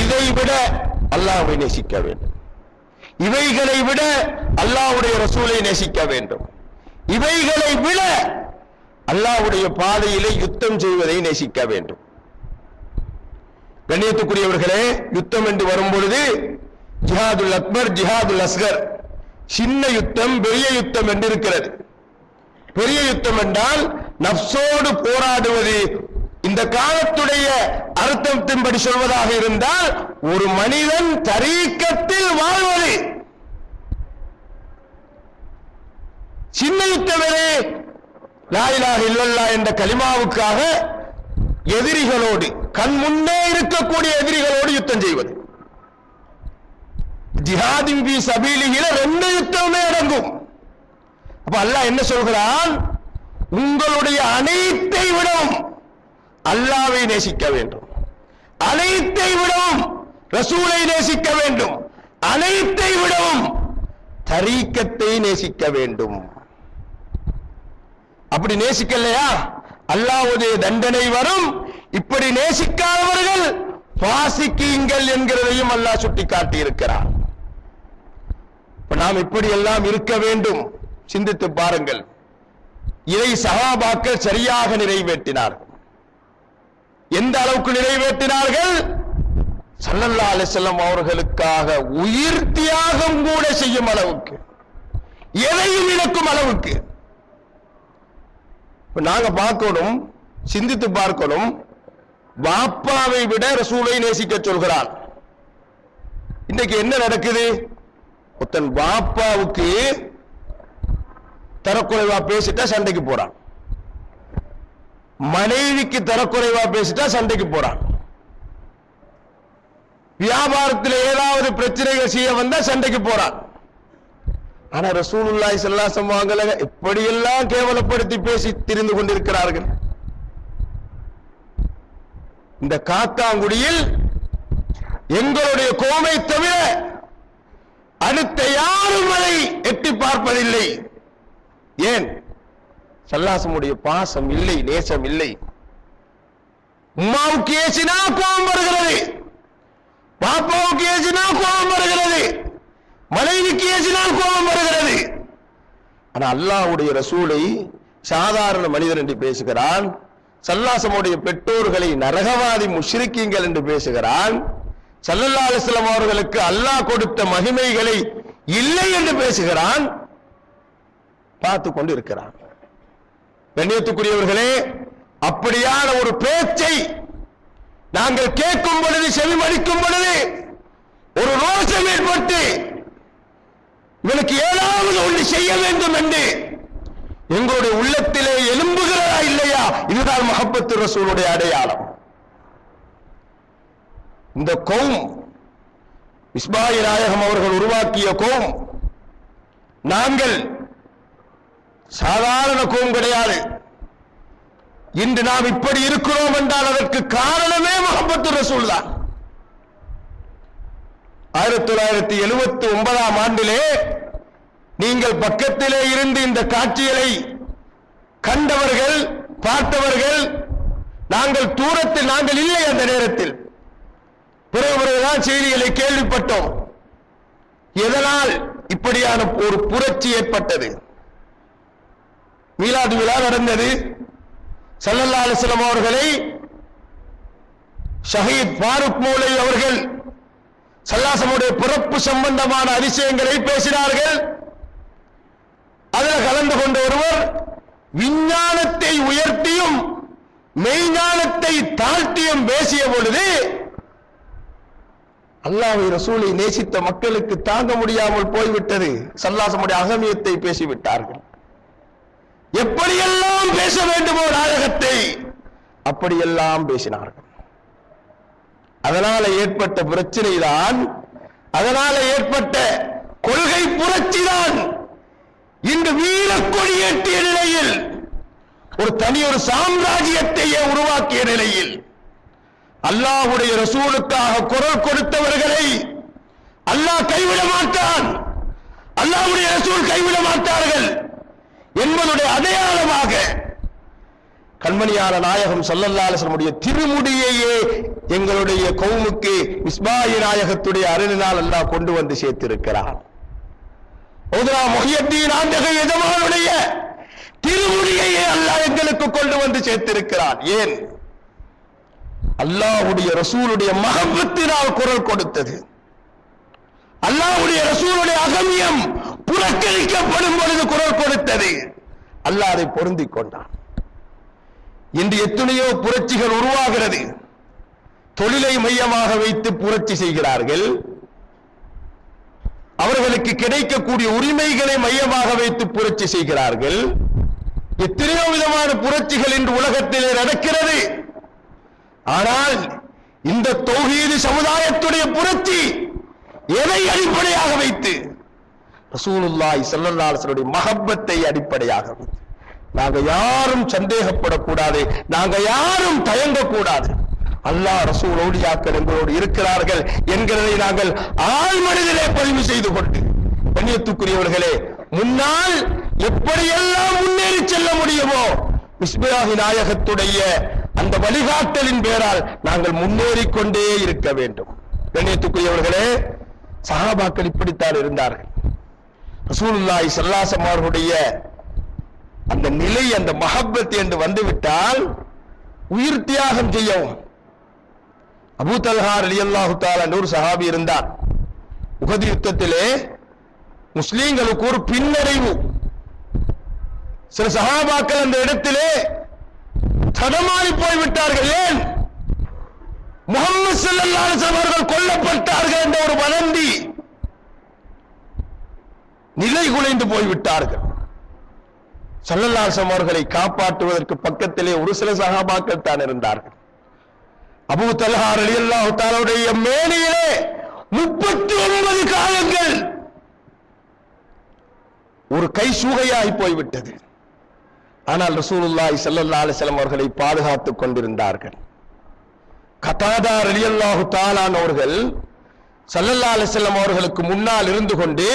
இதை விட அல்லாஹ்வை நேசிக்க வேண்டும், இவைகளை விட அல்லாஹ்வுடைய ரசூலை நேசிக்க வேண்டும், இவைகளை விட அல்லாஹ்வுடைய பாதையிலே யுத்தம் செய்வதை நேசிக்க வேண்டும். கண்ணியத்துக்குரியவர்களே, யுத்தம் என்று வரும் பொழுது ஜிஹாதுல் அக்பர், ஜிஹாதுல் அஸ்கர், சின்ன யுத்தம், பெரிய யுத்தம் என்று இருக்கிறது. பெரிய யுத்தம் என்றால் நப்சோடு போராடுவது. இந்த காலத்துடைய அர்த்தத்தின்படி சொல்வதாக இருந்தால் ஒரு மனிதன் தரீக்கத்தில் வாழ்வது. சின்ன யுத்தமே லா இலாஹ இல்லல்லாஹ் என்ற கலிமாவுக்காக எதிரிகளோடு, கண் முன்னே இருக்கக்கூடிய எதிரிகளோடு யுத்தம் செய்வது. ஜிஹாதின் ஃபீ சபீலிஹில ரெண்டு யுத்தமே அடங்கும். அப்ப அல்லாஹ் என்ன சொல்கிறான்? உங்களுடைய அனைத்தை விடவும் அல்லாஹ்வை நேசிக்க வேண்டும், அனைத்தை விடவும் ரசூலை நேசிக்க வேண்டும், அனைத்தை விடவும் தரீக்கத்தை நேசிக்க வேண்டும். அப்படி நேசிக்கலையா அல்லாஹ்வுடைய தண்டனை வரும். இப்படி நேசிக்காதவர்கள் பாசிக்கீங்கள் என்கிறதையும் அல்லாஹ் சுட்டி காட்டி இருக்கிறார். நாம் இப்படி எல்லாம் இருக்க வேண்டும். சிந்தித்து பாருங்கள். இதை சஹாபாக்கள் சரியாக நிறைவேற்றினார்கள். எந்த அளவுக்கு நிறைவேற்றினார்கள்? ஸல்லல்லாஹு அலைஹி வஸல்லம் அவர்களுக்காக உயிர் தியாகம் கூட செய்யும் அளவுக்கு, எதையும் இழக்கும் அளவுக்கு. நாங்க பார்க்கணும், சிந்தித்து பார்க்கணும். வாப்பாவை விட ரசூலை நேசிக்க சொல்கிறான். இன்னைக்கு என்ன நடக்குது? ஒருத்தன் வாப்பாவுக்கு தரக்குறைவா பேசிட்டா சண்டைக்கு போறான், மனைவிக்கு தரக்குறைவா பேசிட்டா சண்டைக்கு போறான், வியாபாரத்தில் ஏதாவது பிரச்சனைகள் செய்ய வந்தா சண்டைக்கு போறான். ஆனா ரசூலுல்லாஹி ஸல்லல்லாஹு அலைஹி வஸல்லம் எப்படியெல்லாம் கேவலப்படுத்தி பேசி திரிந்து கொண்டிருக்கிறார்கள். இந்த காத்தாங்குடியில் எங்களுடைய கோமை தவிர அடுத்த யாரும் அதை எட்டி பார்ப்பதில்லை. ஏன்? ஸல்லல்லாஹு பாசம் இல்லை, நேசம் இல்லை. உம்மாவுக்கு ஏசினா கோபம் வருகிறது, பாப்பாவுக்கு ஏசினா கோபம் வருகிறது, மனைவிக்கு ஏசினால் கோபம் வருகிறது. ஆனா அல்லாஹ்வுடைய ரசூலை சாதாரண மனிதன் என்று பேசுகிறான், ஸல்லல்லாஹு பெற்றோர்களை நரகவாதி முஷ்ரிக்கீங்கள் என்று பேசுகிறான், ஸல்லல்லாஹு அலைஹி வஸல்லம் அவர்களுக்கு அல்லாஹ் கொடுத்த மகிமைகளை இல்லை என்று பேசுகிறான், பார்த்து கொண்டு இருக்கிறான். கண்ணியத்துக்குரியவர்களே, அப்படியான ஒரு பேச்சை நாங்கள் கேட்கும் பொழுது, செவிமடிக்கும் பொழுது ஒரு ரோஷம் ஏற்பட்டு இவனுக்கு ஏதாவது ஒன்று செய்ய வேண்டும் என்று எங்களுடைய உள்ளத்திலே எழும்புகிறதா இல்லையா? இதுதான் மஹப்பத்து ரசூலுடைய அடையாளம். இந்த கௌம், இஸ்மாயில் நாயகம் அவர்கள் உருவாக்கிய கௌம், நாங்கள் சாதாரண கௌம் கிடையாது. இன்று நாம் இப்படி இருக்கிறோம் என்றால் அதற்கு காரணமே மஹப்பத்து ரசூல் தான். 1979 ஆண்டிலே நீங்கள் பக்கத்திலே இருந்து இந்த காட்சிகளை கண்டவர்கள், பார்த்தவர்கள், நாங்கள் தூரத்தில் நாங்கள் இல்லை அந்த நேரத்தில். பிறகுதான் செய்திகளை கேள்விப்பட்டோம். எதனால் இப்படியான ஒரு புரட்சி ஏற்பட்டது? மீலாது விழா நடந்தது. ஸல்லல்லாஹு அலைஹி வஸல்லம் அவர்களை ஷஹீத் ஃபாரூக் மௌலை அவர்கள் ஸல்லல்லாஹு பிறப்பு சம்பந்தமான அதிசயங்களை பேசினார்கள். அதில் கலந்து கொண்ட ஒருவர் விஞ்ஞானத்தை உயர்த்தியும் மெய்ஞானத்தை தாழ்த்தியும் பேசிய பொழுது அல்லாஹ்வை ரசூலை நேசித்த மக்களுக்கு தாங்க முடியாமல் போய்விட்டது. ஸல்லல்லாஹு அகமியத்தை பேசிவிட்டார்கள். எப்படியெல்லாம் பேச வேண்டுமோ நாயகத்தை அப்படியெல்லாம் பேசினார்கள். அதனால ஏற்பட்ட பிரச்சனை தான், அதனால ஏற்பட்ட கொள்கை புரட்சி தான் இன்று வீரக்கொடியேற்றிய நிலையில் ஒரு தனியொரு சாம்ராஜ்யத்தையே உருவாக்கிய நிலையில் அல்லாஹ்வுடைய ரசூலுக்காக குரல் கொடுத்தவர்களை அல்லாஹ் கைவிட மாட்டான், அல்லாஹ்வுடைய ரசூல் கைவிட மாட்டார்கள் என்பதுடைய அடையாளமாக கண்மணியான நாயகம் ஸல்லல்லாஹு அலைஹி வஸல்லம் திருமுடியையே எங்களுடைய கௌமுக்கு இஸ்மாயில் நாயகத்துடைய அருளினால் அல்லாஹ் கொண்டு வந்து சேர்த்திருக்கிறார். மௌலானா முஹியத்தீன் ஆண்டகை எஜமானுடைய திருமுடியையே அல்லாஹ் எங்களுக்கு கொண்டு வந்து சேர்த்திருக்கிறார். ஏன்? அல்லாஹ்வுடைய ரசூலுடைய மஹப்பத்தினால் குரல் கொடுத்தது. அல்லாஹ்வுடைய ரசூலுடைய அகமியம் புறக்கணிக்கப்படும் பொழுது குரல் கொடுத்தது. அல்லாஹ் அதை பொருந்திக் கொண்டான். இன்று எத்தனையோ புரட்சிகள் உருவாகிறது. தொழிலை மையமாக வைத்து புரட்சி செய்கிறார்கள். அவர்களுக்கு கிடைக்கக்கூடிய உரிமைகளை மையமாக வைத்து புரட்சி செய்கிறார்கள். எத்தனையோ விதமான புரட்சிகள் இன்று உலகத்திலே நடக்கிறது. ஆனால் இந்த தௌஹீது சமுதாயத்துடைய புரட்சி எதை அடிப்படையாக வைத்து? ரசூலுல்லாஹி ஸல்லல்லாஹு அலைஹி வஸல்லம் மஹப்பத்தை அடிப்படையாக வைத்து. நாங்க யாரும் சந்தேகப்படக்கூடாது, நாங்க யாரும் தயங்கக்கூடாது. அல்லாஹ் ரசூல் அவுலியாக்கள் எங்களோடு இருக்கிறார்கள் என்கிறதை நாங்கள் ஆள் மனதிலே பதிவு செய்து கொண்டு, கண்ணியத்துக்குரியவர்களே, முன்னால் எப்படியெல்லாம் முன்னேறி செல்ல முடியுமோ இஸ்மாயில் நாயகத்துடைய அந்த வழிகாட்டலின் பேரால் நாங்கள் முன்னேறிக்கொண்டே இருக்க வேண்டும். கண்ணியத்துக்குரியவர்களே, சஹாபாக்கள் இப்படித்தான் இருந்தார்கள். ரசூலுல்லாஹி ஸல்லல்லாஹு அலைஹி வஸல்லம் அவர்களுடைய அந்த நிலை, அந்த மஹப்பத் என்று வந்துவிட்டால் உயிர் தியாகம் செய்யவும், அபூ தல்ஹா ரலியல்லாஹு தஆலா என்ற ஒரு சஹாபி இருந்தார். உஹது யுத்தத்திலே முஸ்லிம்களுக்கு ஒரு பின்னடைவு. சில சஹாபாக்கள் அந்த இடத்திலே தடமாறி போய்விட்டார்கள். ஏன்? முஹம்மது ஸல்லல்லாஹு அலைஹி வஸல்லம் அவர்கள் கொல்லப்பட்டார்கள் என்ற ஒரு வதந்தி நிலை குலைந்து போய்விட்டார்கள். ஸல்லல்லாஹு அலைஹி வஸல்லம் அவர்களை காப்பாற்றுவதற்கு பக்கத்திலே ஒரு சில சஹாபாக்கள் தான் இருந்தார்கள். அபூ தல்ஹா ரலியல்லாஹு தஆலாவுடைய மேனியிலே 39 காயங்கள், ஒரு கை சூகையாகி போய்விட்டது. ஆனால் ரசூலுல்லாஹி ஸல்லல்லாஹு அலைஹி வஸல்லம் அவர்களை பாதுகாத்துக் கொண்டிருந்தார்கள். கதாதா ரலியல்லாஹு தஆலா அவர்கள் ஸல்லல்லாஹு அலைஹி வஸல்லம் அவர்களுக்கு முன்னால் இருந்து கொண்டு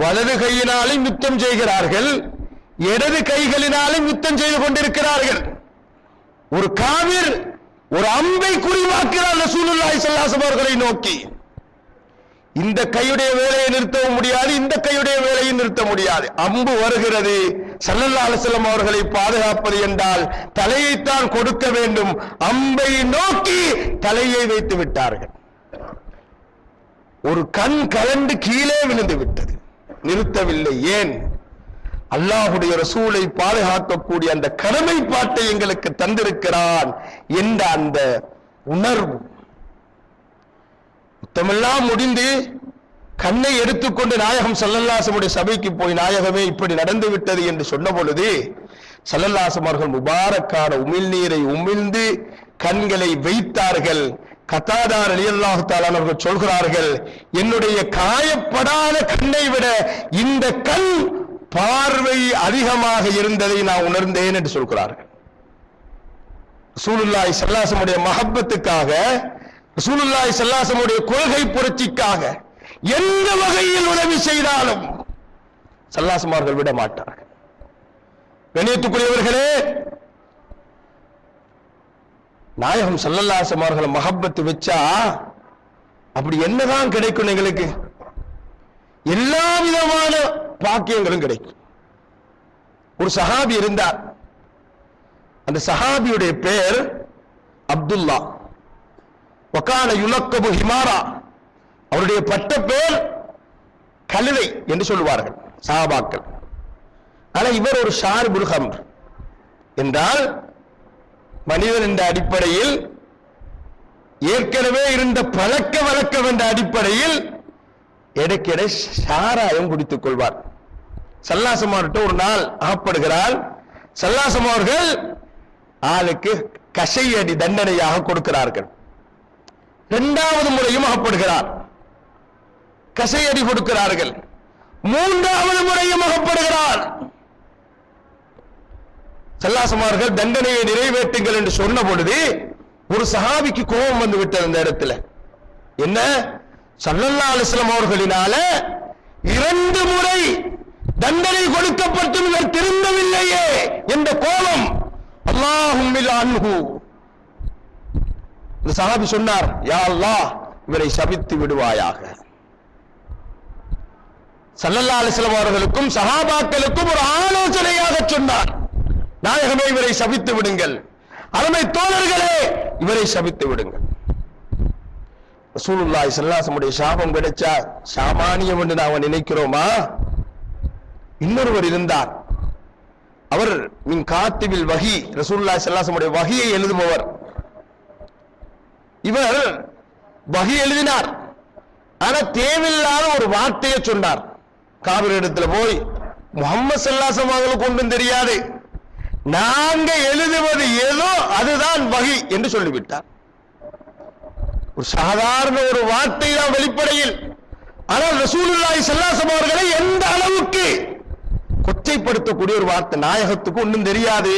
வலது கையினாலும் யுத்தம் செய்கிறார்கள், இடது கைகளினாலும் யுத்தம் செய்து கொண்டிருக்கிறார்கள். ஒரு காவிர் ஒரு அம்பை குறிவாக்கிறார் ரசூலுல்லாஹி ஸல்லல்லாஹு அலைஹி வஸல்லம் அவர்களை நோக்கி. இந்த கையுடைய வேலையை நிறுத்தவும் முடியாது, இந்த கையுடைய வேலையை நிறுத்த முடியாது. அம்பு வருகிறது. ஸல்லல்லாஹு அலைஹி வஸல்லம் அவர்களை பாதுகாப்பது என்றால் தலையைத்தான் கொடுக்க வேண்டும். அம்பை நோக்கி தலையை வைத்து விட்டார்கள். ஒரு கண் கலண்டு கீழே விழுந்து விட்டது. நிறுத்தவில்லை. ஏன்? அல்லாஹ்வுடைய ரசூலை பாதுகாக்கக்கூடிய அந்த கடமைப்பாட்டை எங்களுக்கு தந்திருக்கிறான் என்ற அந்த உணர்வு. யுத்தமெல்லாம் முடிந்து கண்ணை எடுத்துக்கொண்டு நாயகம் ஸல்லல்லாஹு அலைஹி வஸல்லம் சபைக்கு போய், நாயகமே இப்படி நடந்து விட்டது என்று சொன்ன பொழுது ஸல்லல்லாஹு அலைஹி வஸல்லம் அவர்கள் முபாரக்கான உமிழ்நீரை உமிழ்ந்து கண்களை வைத்தார்கள். கதாதா ரலியல்லாஹு தஆலா அவர்கள் சொல்கிறார்கள், என்னுடைய காயப்படாத கண்ணை விட இந்த கண் பார்வை அதிகமாக இருந்ததை நான் உணர்ந்தேன் என்று சொல்கிறார்கள். ரசூலுல்லாஹி ஸல்லல்லாஹு அலைஹி வஸல்லம் மஹப்பத்துக்காக, ரசூலுல்லாஹி ஸல்லல்லாஹு அலைஹி வஸல்லம் கொள்கை புரட்சிக்காக எந்த வகையில் உதவி செய்தாலும் ஸல்லல்லாஹு அலைஹி வஸல்லம் அவர்கள் விட மாட்டார்கள். கண்ணியத்துக்குரியவர்களே, நாயகம் ஸல்லல்லாஹு அலைஹி வஸல்லம் அவர்கள் மஹப்பத்து வச்சா அப்படி என்னதான் கிடைக்கும்? எங்களுக்கு எல்லா விதமான பாக்கியங்களும் கிடைக்கும். ஒரு சஹாபி இருந்தார். அந்த சஹாபியுடைய பெயர் அப்துல்லா. வகான யுலக்கபு ஹிமாரா. அவருடைய பட்ட பெயர் கழுதை என்று சொல்லுவார்கள் சஹாபாக்கள். ஆனால் இவர் ஒரு ஷாரிபுல் ஹம்ர் என்றால் மனிதன் என்ற அடிப்படையில் ஏற்கனவே இருந்த பழக்க வழக்கம் என்ற அடிப்படையில் இடைக்கிடை சாராயம் குடித்துக் கொள்வார். ஸல்லல்லாஹு அலைஹி வஸல்லம் ஒரு நாள் அகப்படுகிறார். ஸல்லல்லாஹு அலைஹி வஸல்லம் அவர்கள் ஆளுக்கு கசையடி தண்டனையாக கொடுக்கிறார்கள். இரண்டாவது முறையும் அகப்படுகிறார், கசையடி கொடுக்கிறார்கள். மூன்றாவது முறையும் அகப்படுகிறார். ஸல்லல்லாஹு அலைஹி வஸல்லம் அவர்கள் தண்டனையை நிறைவேற்றுங்கள் என்று சொன்ன பொழுது ஒரு சஹாபிக்கு கோபம் வந்து விட்டது. அந்த இடத்துல என்ன? ஸல்லல்லாஹு அலைஹி வஸல்லம் அவர்களினால 2 முறை தண்டனை கொடுக்கப்பட்டும் இவர் திருந்தவில்லையே என்ற கோபம். அல்லாஹும்ம அன்ஹு. இந்த சஹாபி சொன்னார், யா அல்லாஹ் இவரை சபித்து விடுவாயாக. ஸல்லல்லாஹு அலைஹி வஸல்லம் அவர்களுக்கும் சஹாபாக்களுக்கும் ஒரு ஆலோசனையாக சொன்னார், நாயகமே இவரை சபித்து விடுங்கள், அருமை தோழர்களே இவரை சபித்து விடுங்கள். ரசூலுல்லாஹி ஸல்லல்லாஹு அலைஹி வஸல்லம் சாபம் கிடைச்சா சாமானியம் என்று நாம் நினைக்கிறோமா? இன்னொருவர் இருந்தார். அவர் மின் காத்திபில் வஹி, ரசூலுல்லாஹி ஸல்லல்லாஹு அலைஹி வஸல்லம் வஹியை எழுதுபவர். இவர் வஹி எழுதினார். ஆனா தேவையில்லாத ஒரு வார்த்தையை சொன்னார். காபிர் இடத்துல போய், முஹம்மது ஸல்லல்லாஹு அலைஹி வஸல்லம் அவர்களுக்கு ஒன்றும் தெரியாது, நாங்க எழுதுவது ஏதோ அதுதான் வஹி என்று சொல்லிவிட்டார். ஒரு சாதாரண ஒரு வார்த்தை தான் வெளிப்படையில். ஆனால் ரசூலுல்லாஹி ஸல்லல்லாஹு அலைஹி வஸல்லம் அவர்களை எந்த அளவுக்கு கொச்சைப்படுத்தக்கூடிய ஒரு வார்த்தை. நாயகத்துக்கு ஒன்றும் தெரியாது,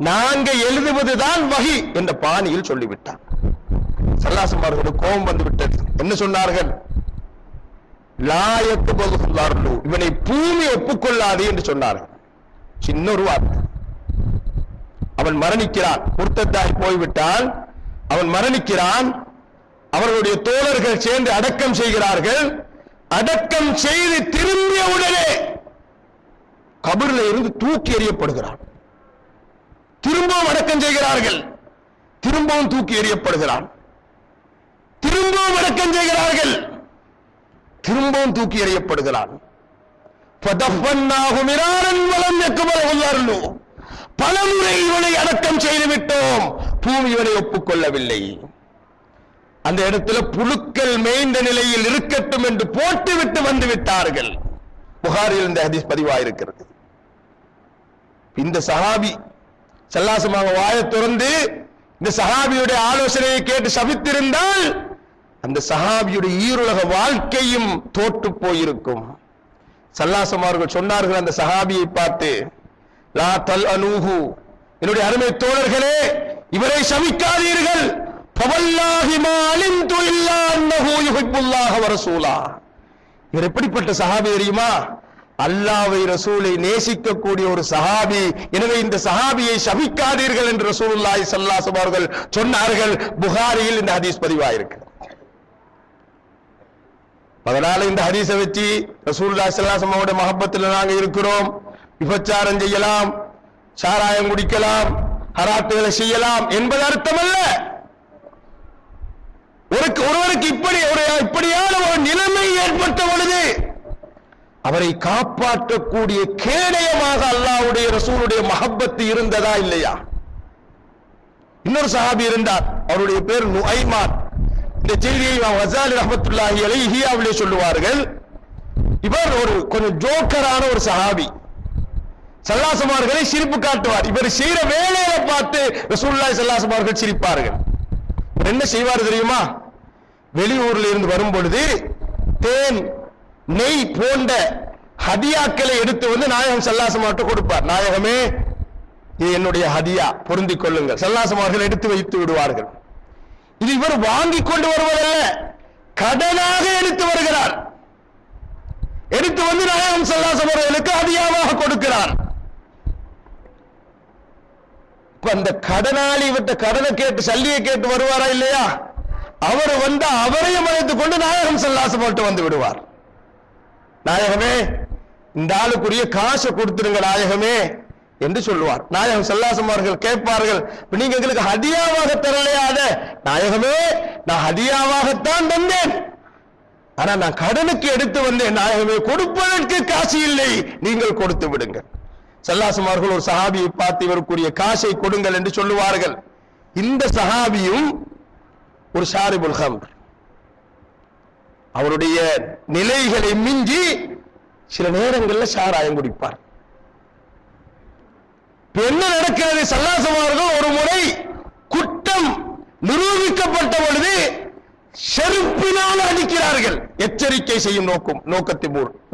நாங்க எழுதுவதுதான் வஹி என்ற பாணியில் சொல்லிவிட்டார். ஸல்லல்லாஹு அலைஹி வஸல்லம் அவர்களுக்கு கோபம் வந்து விட்டது. என்ன சொன்னார்கள்? லா யக்பலுல்லாஹு, இவனை பூமி ஒப்புக்கொள்ளாது என்று சொன்னார்கள். சின்ன ஒரு வார்த்தை. அவன் மரணிக்கிறான், முர்த்தத்தாய் போய்விட்டால் அவன் மரணிக்கிறான். அவர்களுடைய தோழர்கள் சேர்ந்து அடக்கம் செய்கிறார்கள். அடக்கம் செய்து திரும்பிய உடனே கபரில் இருந்து தூக்கி எறியப்படுகிறான். திரும்பவும் அடக்கம் செய்கிறார்கள், திரும்பவும் தூக்கி எறியப்படுகிறான். திரும்பவும் அடக்கம் செய்கிறார்கள், திரும்பவும் தூக்கி எறியப்படுகிறான். பலமுறை இவனை அடக்கம் செய்துவிட்டோம், பூமி இவனை ஒப்புக்கொள்ளவில்லை. அந்த இடத்துல புழுக்கள் மேய்ந்த நிலையில் இருக்கட்டும் என்று போட்டுவிட்டு வந்து விட்டார்கள். புகாரில் இந்த ஹதீஸ் பதிவாயிருக்கிறது. இந்த சஹாபி சல்லாசமாக வாயை திறந்து இந்த சஹாபியுடைய ஆலோசனையை கேட்டு சபித்திருந்தால் அந்த சஹாபியுடைய ஈருலக வாழ்க்கையும் தோற்று போயிருக்கும். சல்லாசமார்கள் சொன்னார்கள் அந்த சஹாபியை பார்த்து, லா தல் அனூஹு, என்னுடைய அருமை தோழர்களே இவரை சபிக்காதீர்கள். ஃபவல்லாஹி மா அலிம்து இல்லா அன்னஹு யுஹிப்புல்லாஹ வ ரசூலா. இவர் எப்படிப்பட்ட சஹாபி தெரியுமா? அல்லாஹ்வை ரசூலை நேசிக்கக்கூடிய ஒரு சஹாபி. எனவே இந்த சஹாபியை சபிக்காதீர்கள் என்று ரசூலுல்லாஹி ஸல்லல்லாஹு அலைஹி வஸல்லம் அவர்கள் சொன்னார்கள். புகாரியில் இந்த ஹதீஸ் பதிவாயிருக்கு. அதனால இந்த ஹதீஸை வச்சு ரசூலுல்லாஹி ஸல்லல்லாஹு அலைஹி வஸல்லம் மஹப்பத்தில் நாங்க இருக்கிறோம், விபச்சாரம் செய்யலாம், சாராயம் குடிக்கலாம், ஹராத்துகளை செய்யலாம் என்பது அர்த்தமல்ல. ஒருவருக்கு இப்படியான ஒரு நிலைமை ஏற்பட்ட பொழுது அவரை காப்பாற்றக்கூடிய கேடயமாக அல்லாஹ்வுடைய ரசூலுடைய மஹப்பத்து இருந்ததா இல்லையா? இன்னொரு சஹாபி இருந்தார், அவருடைய பேர் நுஐமான். இந்த செய்தியை வஸாலி ரஹ்மத்துல்லாஹி அலைஹி அவர்களே சொல்லுவார்கள். இவர் ஒரு கொஞ்சம் ஜோக்கரான ஒரு சஹாபி. சல்லாசமார்களை சிரிப்பு காட்டுவார். இவர் செய்யற வேலையை பார்த்து ரசூலுல்லாஹி ஸல்லல்லாஹு அலைஹி வஸல்லம் சிரிப்பார்கள். இவர் என்ன செய்வார் தெரியுமா? வெளியூர்ல இருந்து வரும் பொழுது தேன், நெய் போன்ற ஹதியாக்களை எடுத்து வந்து நாயகம் சல்லாசமார்ட்ட கொடுப்பார். நாயகமே, இது என்னுடைய ஹதியா, பொருந்திக் கொள்ளுங்கள். சல்லாசமார்கள் எடுத்து வைத்து விடுவார்கள். இது இவர் வாங்கி கொண்டு வருவதல்ல, கடனாக எடுத்து வருகிறார். எடுத்து வந்து நாயகம் சல்லாசமார்களுக்கு ஹதியாவாக கொடுக்கிறார். அந்த கடனாளி இவற்றை கடனை கேட்டு சல்லியை கேட்டு வருவாரா இல்லையா? அவர் வந்து அவரையும் அழைத்துக் கொண்டு நாயகம் சல்லாசமார்ட்ட வந்து விடுவார். நாயகமே, இந்த ஆளுக்குரிய காசை கொடுத்துருங்க நாயகமே என்று சொல்லுவார். நாயகம் சல்லாசமார்கள் கேட்பார்கள், நீங்க எங்களுக்கு ஹதியாவாக தரலையா? நாயகமே, நான் ஹதியாவாகத்தான் தந்தேன், ஆனா நான் கடனுக்கு எடுத்து வந்தேன் நாயகமே, கொடுப்பதற்கு காசு இல்லை, நீங்கள் கொடுத்து விடுங்க. சல்லாசமார்கள் ஒரு சஹாபியை பார்த்து இவருக்குரிய காசை கொடுங்கள் என்று சொல்லுவார்கள். இந்த சஹாபியும் ஒரு ஷாரிபுல் ஹம்ர், அவருடைய நிலைகளை மிஞ்சி சில நேரங்களில் சாராயம் குடிப்பார். என்ன நடக்கிறது? சல்லாசமார்கள் ஒரு முறை குற்றம் நிரூபிக்கப்பட்ட பொழுது செருப்பினால் அடிக்கிறார்கள், எச்சரிக்கை செய்யும்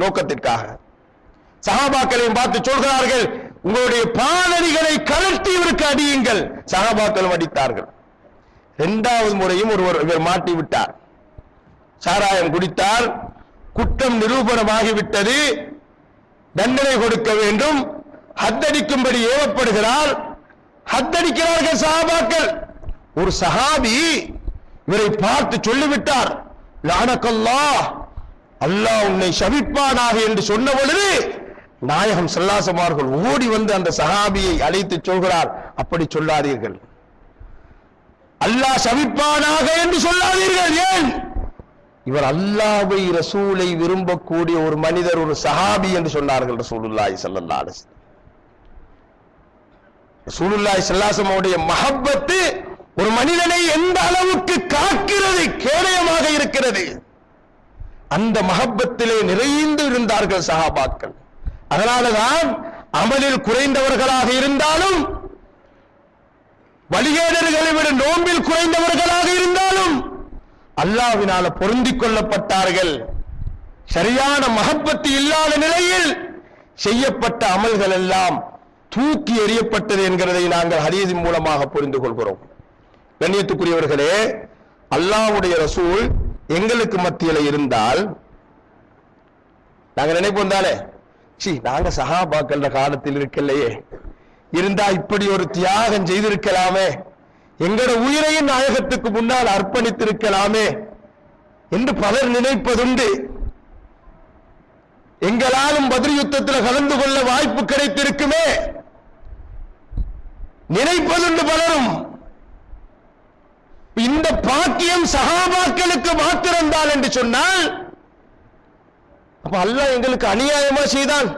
நோக்கத்திற்காக. சஹாபாக்களையும் பார்த்து சொல்கிறார்கள், உங்களுடைய பாதணிகளை கழட்டி இவருக்கு அடியுங்கள். சஹாபாக்களும் அடித்தார்கள். இரண்டாவது முறையும் இவர் மாட்டி விட்டார். சாராயம் குடித்தார், குற்றம் நிரூபணமாகிவிட்டது, தண்டனை கொடுக்க வேண்டும், ஹத்தடிக்கும்படி ஏவப்படுகிறார். ஹத்தடிக்கிறார்கள் சஹாபாக்கள். ஒரு சஹாபி இவரை பார்த்து சொல்லிவிட்டார், லானக்கல்லாஹ், அல்லாஹ் உன்னை சபிப்பானாக என்று சொன்ன பொழுது நாயகம் ஸல்லல்லாஹு ஓடி வந்து அந்த சஹாபியை அழைத்து சொல்கிறார், அப்படி சொல்லாதீர்கள், அல்லாஹ் சபிப்பானாக என்று சொல்லாதீர்கள். ஏன்? இவர் அல்லாஹ்வை ரசூலை விரும்பக்கூடிய ஒரு மனிதர், ஒரு சஹாபி என்று சொன்னார்கள் ரசூலுல்லாஹி ஸல்லல்லாஹு அலைஹி வஸல்லம். ரசூலுல்லாஹி ஸல்லல்லாஹு அலைஹி வஸல்லம் மஹப்பத்து ஒரு மனிதனை எந்த அளவுக்கு காக்கிறது, கேடயமாக இருக்கிறது. அந்த மஹப்பத்திலே நிறைந்து இருந்தார்கள் சஹாபாக்கள். அதனாலதான் அமலில் குறைந்தவர்களாக இருந்தாலும், வழிகேடர்களை விட நோன்பில் குறைந்தவர்களாக இருந்தாலும் அல்லாஹ்வினால பொருந்திக் கொள்ளப்பட்டார்கள். சரியான மஹப்பத்து இல்லாத நிலையில் செய்யப்பட்ட அமல்கள் எல்லாம் தூக்கி எறியப்பட்டது என்கிறதை நாங்கள் ஹதீஸின் மூலமாக புரிந்து கொள்கிறோம். கண்ணியத்துக்குரியவர்களே, அல்லாஹ்வுடைய ரசூல் எங்களுக்கு மத்தியில் இருந்தால் நாங்க நினைப்போம் தானே, நாங்க சஹாபாக்கள் காலத்தில் இருக்கலையே, இருந்தா இப்படி ஒரு தியாகம் செய்திருக்கலாமே, எங்களோட உயிரையும் நாயகத்துக்கு முன்னால் அர்ப்பணித்திருக்கலாமே என்று பலர் நினைப்பதுண்டு. எங்களாலும் பத்ர் யுத்தத்தில் கலந்து கொள்ள வாய்ப்பு கிடைத்திருக்குமே நினைப்பதுண்டு பலரும். இந்த பாக்கியம் சஹாபாக்களுக்கு மாத்திரம்தான் என்று சொன்னால், அப்ப அல்லாஹ் எங்களுக்கு அநியாயமா செய்தான்.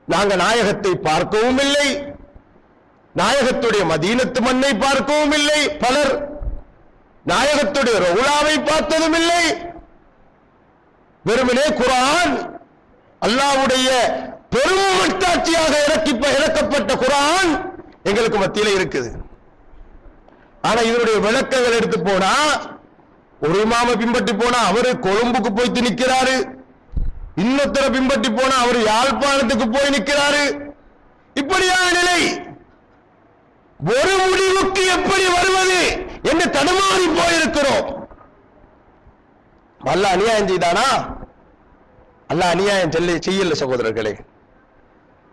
நாங்க நாயகத்தை பார்க்கவும் இல்லை, நாயகத்துடைய மதீனத்து மண்ணை பார்க்கவும் இல்லை, பலர் நாயகத்துடைய ரவுலாவை பார்த்ததும் இல்லை. வெறுமனே குர்ஆன், அல்லாஹ்வுடைய பெரும் மட்டாட்சியாக இறக்கப்பட்ட குர்ஆன் எங்களுக்கு மத்தியில இருக்குது. ஆனா இதனுடைய விளக்கங்கள் எடுத்து போனா, ஒரு இமாம பின்பற்றி போனா அவரு கொழும்புக்கு போய் நிற்கிறாரு, இன்னொருத்தரை பின்பற்றி போனா அவர் யாழ்ப்பாணத்துக்கு போய் நிற்கிறாரு. இப்படியான நிலை, ஒரு முடிவுக்கு எப்படி வருவது என்று தடுமாறி போயிருக்கிறோம். அல்லாஹ் அநியாயம் செய்தானா? அல்லாஹ் அநியாயம் செய்யல சகோதரர்களே.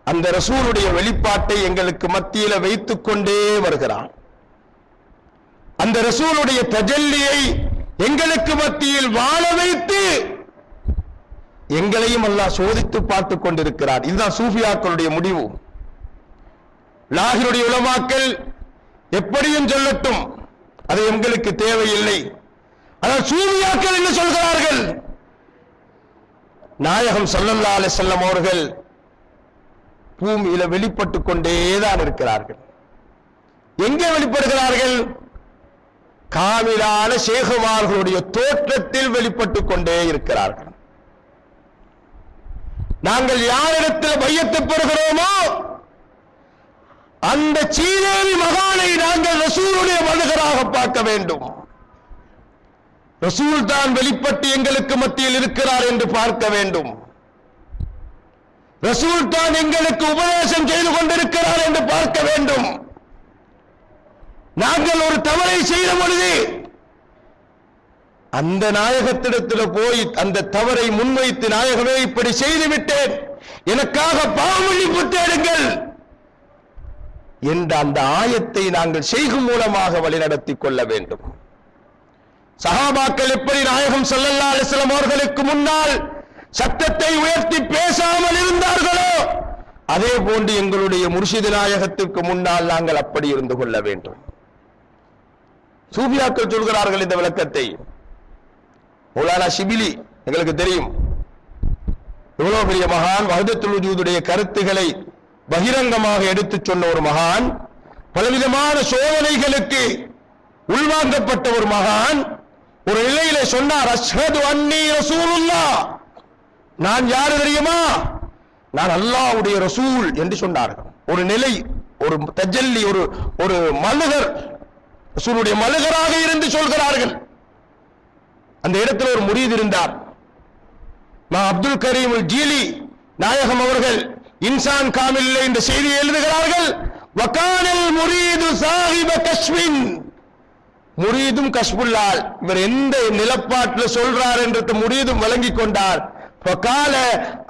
அந்த ரசூலுடைய வெளிப்பாட்டை எங்களுக்கு மத்தியில வைத்துக் கொண்டே வருகிறான். அந்த ரசூலுடைய தஜல்லியை எங்களுக்கு மத்தியில் வாழ வைத்து எங்களையும் அல்லாஹ் சோதித்து பார்த்துக் கொண்டிருக்கிறார். இதுதான் சூஃபியாக்களுடைய முடிவு. லாஹிருடைய உலமாக்கள் எப்படியும் சொல்லட்டும், அது எங்களுக்கு தேவையில்லை. ஆனால் சூஃபியாக்கள் என்ன சொல்கிறார்கள்? நாயகம் ஸல்லல்லாஹு அலைஹி வஸல்லம் அவர்கள் பூமியில வெளிப்பட்டுக் கொண்டேதான் இருக்கிறார்கள். எங்கே வெளிப்படுகிறார்கள்? காமிலான ஷேகுமார்களுடைய தோற்றத்தில் வெளிப்பட்டுக் கொண்டே இருக்கிறார்கள். நாங்கள் யாரிடத்தில் பையத்து பெறுகிறோமோ அந்த சீதேவி மகானை நாங்கள் ரசூலுடைய மனுகராக பார்க்க வேண்டும். ரசூல் தான் வெளிப்பட்டு எங்களுக்கு மத்தியில் இருக்கிறார் என்று பார்க்க வேண்டும். ரசூல் தான் எங்களுக்கு உபதேசம் செய்து கொண்டிருக்கிறார் என்று பார்க்க வேண்டும். நாங்கள் ஒரு தவறை செய்த பொழுது அந்த நாயகத்திடத்தில் போய் அந்த தவறை முன்வைத்து, நாயகமே இப்படி செய்து விட்டேன், எனக்காக பாவமன்னிப்பு தேடுங்கள் என்ற அந்த ஆயத்தை நாங்கள் செய்கும் மூலமாக வழிநடத்திக் கொள்ள வேண்டும். சஹாபாக்கள் எப்படி நாயகம் ஸல்லல்லாஹு அலைஹி வஸல்லம் அவர்களுக்கு முன்னால் சத்தத்தை உயர்த்தி பேசாமல் இருந்தார்களோ, அதே போன்று எங்களுடைய முர்ஷிது நாயகத்திற்கு முன்னால் நாங்கள் அப்படி இருந்து கொள்ள வேண்டும். சூஃபியாக்கள் சொல்கிறார்கள் இந்த விளக்கத்தை. மௌலானா ஷிபிலி எங்களுக்கு தெரியும், எவ்வளவு பெரிய மகான், வஹ்தத்துல் வஜூதுடைய கருத்துக்களை பகிரங்கமாக எடுத்துச் சொன்ன ஒரு மகான், பலவிதமான சோதனைகளுக்கு உள்வாங்கப்பட்ட ஒரு மகான். ஒரு நிலையிலே சொன்னார், அஷ்ஹது அன்னி ரசூலுல்லாஹ், நான் யாரு தெரியுமா? நான் அல்லாஹ்வுடைய ரசூல் என்று சொன்னார்கள். ஒரு நிலை, ஒரு தஜல்லி, ஒரு மலுகர், ரசூலுடைய மலுகராக இருந்து சொல்கிறார்கள். அந்த இடத்தில் ஒரு முரீத் இருந்தார், அப்துல் கரீம் ஜீலி நாயகம் அவர்கள் இன்சான் காமில் இந்த செய்தியை எழுதுகிறார்கள். வகானல் முரீது சாஹிப கஷ்மின், முரீதும் கஷ்புல்லால், இவர் எந்த நிலப்பாட்டில் சொல்றார் என்று முரீதும் வழங்கிக் கொண்டார். வகால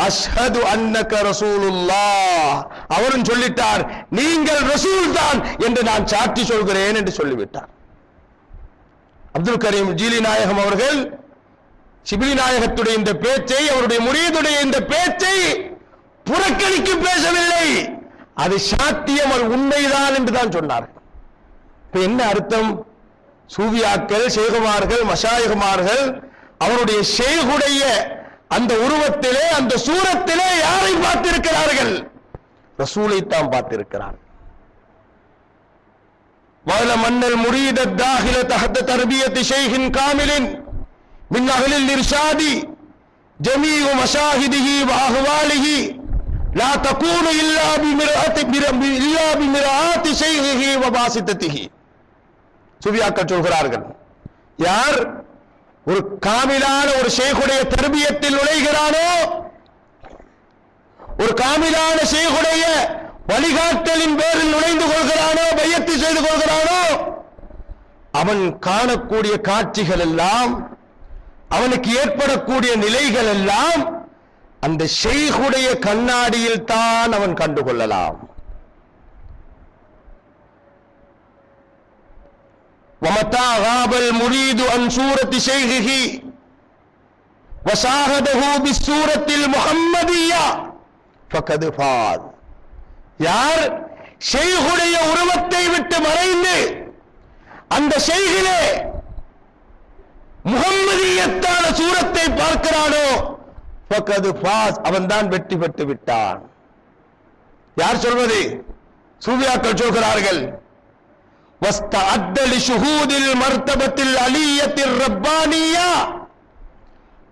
அஷ்ஹது அன்னக ரசூலுல்லாஹ், அவரும் சொல்லிட்டார், நீங்கள் ரசூல் தான் என்று நான் சாட்சி சொல்கிறேன் என்று சொல்லிவிட்டார். அப்துல் கரீம் ஜீலி நாயகம் அவர்கள் ஷிபிலி நாயகத்துடைய இந்த பேச்சை, அவருடைய முரீதுடைய இந்த பேச்சை புறக்கணிக்க பேசவில்லை, அது சாத்தியம், அது உண்மைதான் என்று தான் சொன்னார். என்ன அர்த்தம்? சூஃபியாக்கள், ஷேகுமார்கள், மஷாயிகுமார்கள் அவருடைய ஷேகுடைய அந்த உருவத்திலே, அந்த சூரத்திலே யாரை பார்த்திருக்கிறார்கள்? ரசூலை தான் பார்த்திருக்கிறார்கள். வல மன்னல் முரீத தாஹில தஹத தர்பியத் ஷைஹின் காமிலின் மின் அஹ்லில் இர்ஷாதி ஜமீஉ மஷாஹிதிஹி வ அஹ்வாலிஹி லா தகூனு இல்லா பிமிராத்தி ஷைஹிஹி வ பாசிததிஹி. சூஃபியாக்கள் சொல்கிறார்கள், யார் ஒரு காமிலான ஒரு ஷேகுடைய தர்பியத்தில் நுழைகிறானோ, ஒரு காமிலான ஷேகுடைய வழிகாட்டலின் பேரில் நுழைந்து கொள்கிறானோ, பையத்து செய்து கொள்கிறானோ, அவன் காணக்கூடிய காட்சிகள் எல்லாம், அவனுக்கு ஏற்படக்கூடிய நிலைகள் எல்லாம் அந்த ஷேகுடைய கண்ணாடியில் தான் அவன் கண்டுகொள்ளலாம். ومتى غاب المريد عن صورة شيخه وشاهده بالصورة المحمدية فقد فاز. யார் ஷேகுடைய உருவத்தை விட்டு மறைந்து அந்த ஷைகிலே முஹம்மதியத்தான சூரத்தை பார்க்கிறானோ ஃபகத் ஃபாஸ், அவன் தான் வெற்றி பெற்று விட்டான். யார் சொல்வது? சூஃபியாக்கள் சொல்கிறார்கள். வஸ்தஅத்த லிஷுஹூதில் மர்தபத்தில் அலியத்திர் ரப்பானியா,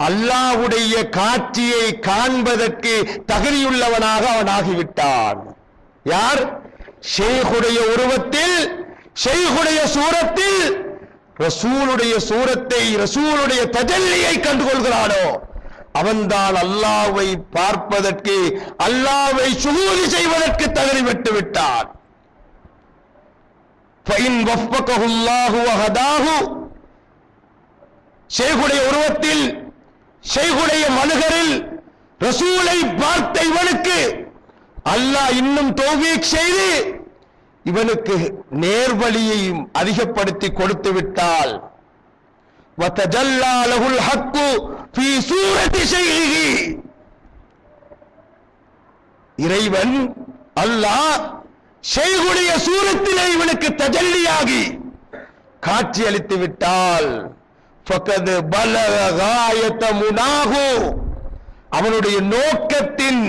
அல்லாஹ்வுடைய காட்சியை காண்பதற்கு தகுதியுள்ளவனாக அவன் ஆகிவிட்டான். யார்? ஷேகுடைய உருவத்தில், ஷேகுடைய சூரத்தில் ரசூலுடைய சூரத்தை, ரசூலுடைய தஜல்லியை கண்டுகொள்கிறானோ அவன்தான் அல்லாஹ்வை பார்ப்பதற்கு, அல்லாஹ்வை ஷுஹூத் செய்வதற்கு தகுதி பெற்று விட்டான். ஃபஇன் வஃபகஹு அல்லாஹு வஹதாஹு, ஷேகுடைய உருவத்தில், ஷேகுடைய மனுகரில் ரசூலை பார்த்த இவனுக்கு அல்லாஹ் இன்னும் தௌஃபீக் செய்து இவனுக்கு நேர்வழியையும் அதிகப்படுத்தி கொடுத்து விட்டால், வதஜல்லா லஹுல் ஹக்கு ஃபீ சூரத்தி ஷைஹி, இறைவன் அல்லாஹ் ஷைகுடைய சூரத்திலே இவனுக்கு தஜல்லியாகி காட்சி அளித்து விட்டால், ஃபகத் பலக காயத முனாஹு, அவனுடைய நோக்கத்தின்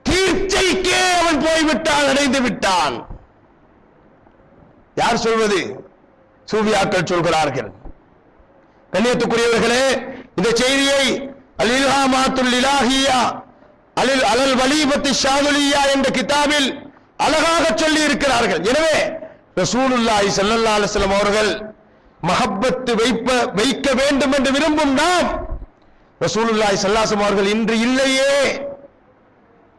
தீர்ச்சைக்கே அவன் போய்விட்டான், அடைந்து விட்டான். யார் சொல்வது? சூஃபியாக்கள் சொல்கிறார்கள். கண்ணியத்துக்குரியவர்களே, இந்த செய்தியை அல் இல்ஹாமாத்துல் இலாஹியா அலல் வலீபத்தி ஷாதுலியா என்ற கிதாபில் அழகாக சொல்லி இருக்கிறார்கள். எனவே ரசூலுல்லாஹி ஸல்லல்லாஹு அலைஹி வஸல்லம் அவர்கள் மஹப்பத்து வைக்க வேண்டும் என்று விரும்பும் நாம், ரசூலுல்லாஹி ஸல்லல்லாஹு அலைஹி வஸல்லம் அவர்கள் இன்று இல்லையே,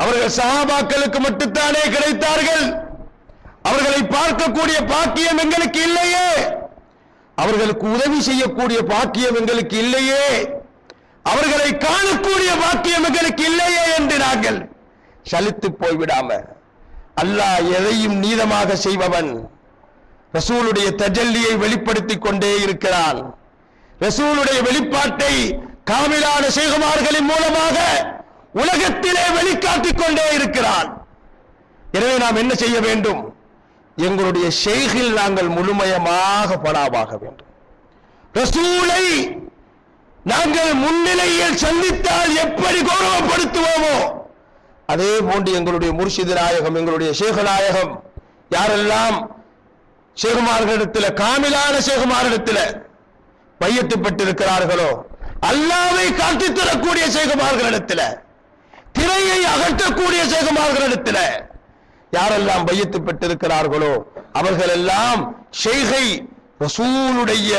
அவர்கள் சஹாபாக்களுக்கு மட்டும்தானே கிடைத்தார்கள், அவர்களை பார்க்கக்கூடிய பாக்கியம் எங்களுக்கு இல்லையே, அவர்களுக்கு உதவி செய்யக்கூடிய பாக்கியம் எங்களுக்கு இல்லையே, அவர்களை காணக்கூடிய பாக்கியம் எங்களுக்கு இல்லையே என்று நாங்கள் சலித்து போய்விடாம, அல்லாஹ் எதையும் நீதமாக செய்பவன், ரசூலுடைய தஜல்லியை வெளிப்படுத்திக் கொண்டே இருக்கிறான். ரசூலுடைய வெளிப்பாட்டை காமிலான ஷேகுமார்களின் மூலமாக உலகத்திலே வெளிக்காட்டிக் கொண்டே இருக்கிறான். எனவே நாம் என்ன செய்ய வேண்டும்? எங்களுடைய ஷேகில் நாங்கள் முழுமையமாக படாவாக வேண்டும். ரசூலை நாங்கள் முன்னிலையில் சந்தித்தால் எப்படி கௌரவப்படுத்துவோமோ அதே போன்று எங்களுடைய முர்ஷிது நாயகம், எங்களுடைய ஷேக நாயகம், யாரெல்லாம் ஷேகுமார்களிடத்தில், காமிலான ஷேகுமார்களிடத்தில் பையத்துப்பட்டிருக்கிறார்களோ, அல்லாஹ்வை காட்டித் தரக்கூடிய ஷேகுமார்களிடத்தில், திரையை அகற்றக்கூடிய ஷேகுமார்களிடத்தில் யாரெல்லாம் பையத்து பெற்றிருக்கிறார்களோ அவர்கள் எல்லாம் ஷேகை ரசூலுடைய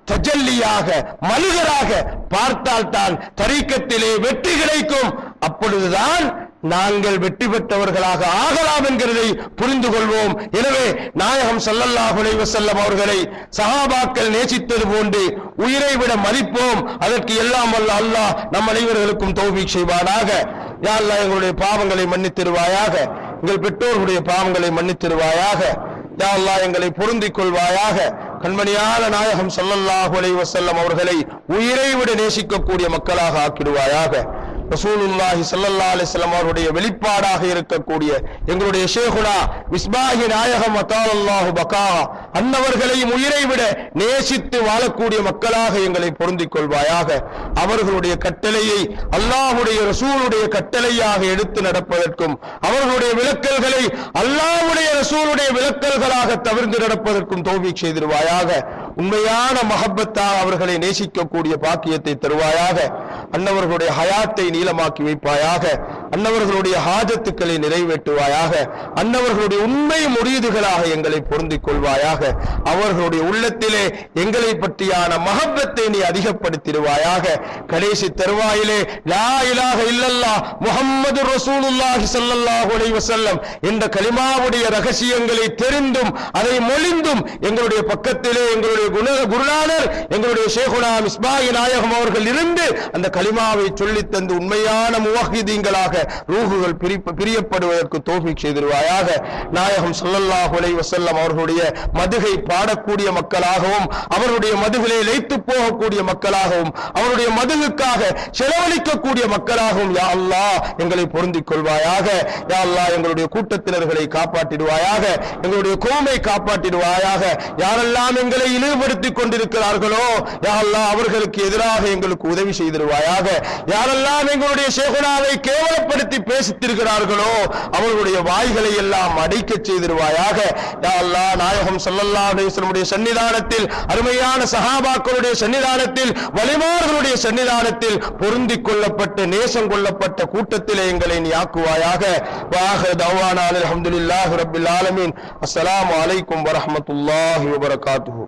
தஜல்லியாக, மலுகராக பார்த்தால்தான் தரீக்கத்திலே வெற்றி கிடைக்கும். அப்பொழுதுதான் நாங்கள் வெற்றி பெற்றவர்களாக ஆகலாம் என்கிறதை புரிந்து கொள்வோம். எனவே நாயகம் ஸல்லல்லாஹு அலைஹி வஸல்லம் அவர்களை சஹாபாக்கள் நேசித்தது போன்று உயிரை விட மதிப்போம். அதற்கு எல்லாம் வல்ல அல்லாஹ் நம் அனைவர்களுக்கும் தௌஃபீக் செய்வானாக. யா அல்லாஹ், எங்களுடைய பாவங்களை மன்னித்திருவாயாக, எங்கள் பெற்றோர்களுடைய பாவங்களை மன்னித்திருவாயாக. யா அல்லாஹ், எங்களை பொருந்திக் கொள்வாயாக. கண்மணியான நாயகம் ஸல்லல்லாஹு அலைஹி வஸல்லம் அவர்களை உயிரை விட நேசிக்கக்கூடிய மக்களாக ஆக்கிடுவாயாக. ரசூலுல்லாஹி ஸல்லல்லாஹு அலைஹி வஸல்லம் அவருடைய வெளிப்பாடாக இருக்கக்கூடிய எங்களுடைய ஷேகுனா மிஸ்பாஹி நாயகம் அத்தாலல்லாஹு பகா அன்னவர்களையும் உயிரை விட நேசித்து வாழக்கூடிய மக்களாக எங்களை பொருந்திக் கொள்வாயாக. அவர்களுடைய கட்டளையை அல்லாஹ்வுடைய ரசூலுடைய கட்டளையாக எடுத்து நடப்பதற்கும், அவர்களுடைய விலக்கல்களை அல்லாஹ்வுடைய ரசூலுடைய விலக்கல்களாக தவிர்த்து நடப்பதற்கும் தௌஃபீக் செய்திருவாயாக. உண்மையான மஹப்பத்தாக அவர்களை நேசிக்கக்கூடிய பாக்கியத்தை தருவாயாக. அன்னவர்களுடைய ஹயாத்தை நீளமாக்கி வைப்பாயாக. அன்னவர்களுடைய ஹாஜத்துக்களை நிறைவேற்றுவாயாக. அன்னவர்களுடைய உண்மை முரீதுகளாக எங்களை பொருந்திக் கொள்வாயாக. அவர்களுடைய உள்ளத்திலே எங்களை பற்றியான மஹப்பத்தை நீ அதிகப்படுத்திடுவாயாக. கடைசி தருவாயிலே லா இலாஹ இல்லல்லாஹ் முஹம்மது ரசூலுல்லாஹி ஸல்லல்லாஹு அலைஹி வஸல்லம் என்ற கலிமாவுடைய ரகசியங்களை தெரிந்தும் அதை மொழிந்தும் எங்களுடைய பக்கத்திலே எங்களுடைய குருநாதர் எங்களுடைய ஷேகுனா மிஸ்பாஹி நாயகம் அவர்கள் இருந்து அந்த கலிமாவை சொல்லித் தந்து உண்மையான முவஹ்ஹிதீன்களாக ரூஹுகள் பிரியப்படுவதற்கு தௌஃபீக் செய்திருவாயாக. நாயகம் ஸல்லல்லாஹு அலைஹி வஸல்லம் அவர்களுடைய மதுகை பாடக்கூடிய மக்களாகவும் அவருடைய மதுகளை லயித்து போகக்கூடிய மக்களாகவும் அவருடைய மதுகுக்காக செலவழிக்கக்கூடிய மக்களாகவும் யா அல்லாஹ் எங்களை பொருந்திக் கொள்வாயாக. யா அல்லாஹ் எங்களுடைய கூட்டத்தினர்களை காப்பாற்றிடுவாயாக, எங்களுடைய கோமை காப்பாற்றிடுவாயாக. யாரெல்லாம் எங்களை இழிவுபடுத்திக் கொண்டிருக்கிறார்களோ யா அல்லாஹ் அவர்களுக்கு எதிராக எங்களுக்கு உதவி செய்திருவாயாக. யாரெல்லாம் எங்களுடைய ஷேகுனாவை கேவலப்படுத்தி பேசித்திருக்கிறார்களோ அவர்களுடைய வாய்களை எல்லாம் அடைக்கச் செய்திருவாயாக. யா அல்லாஹ் நாயகம் ஸல்லல்லாஹு அலைஹி வஸல்லம் சன்னிதானத்தில், அருமையான சஹாபாக்களுடைய சன்னிதானத்தில், வலிமார்களுடைய சன்னிதானத்தில் பொருந்திக் கொள்ளப்பட்ட நேசம் கொள்ளப்பட்ட கூட்டத்திலே எங்களை நீ ஆக்குவாயாக. வாஹிரு தஅவானா அல்ஹம்துலில்லாஹி ரப்பில் ஆலமீன். அஸ்ஸலாமு அலைக்கும் வரஹ்மத்துல்லாஹி வபரகாத்துஹு.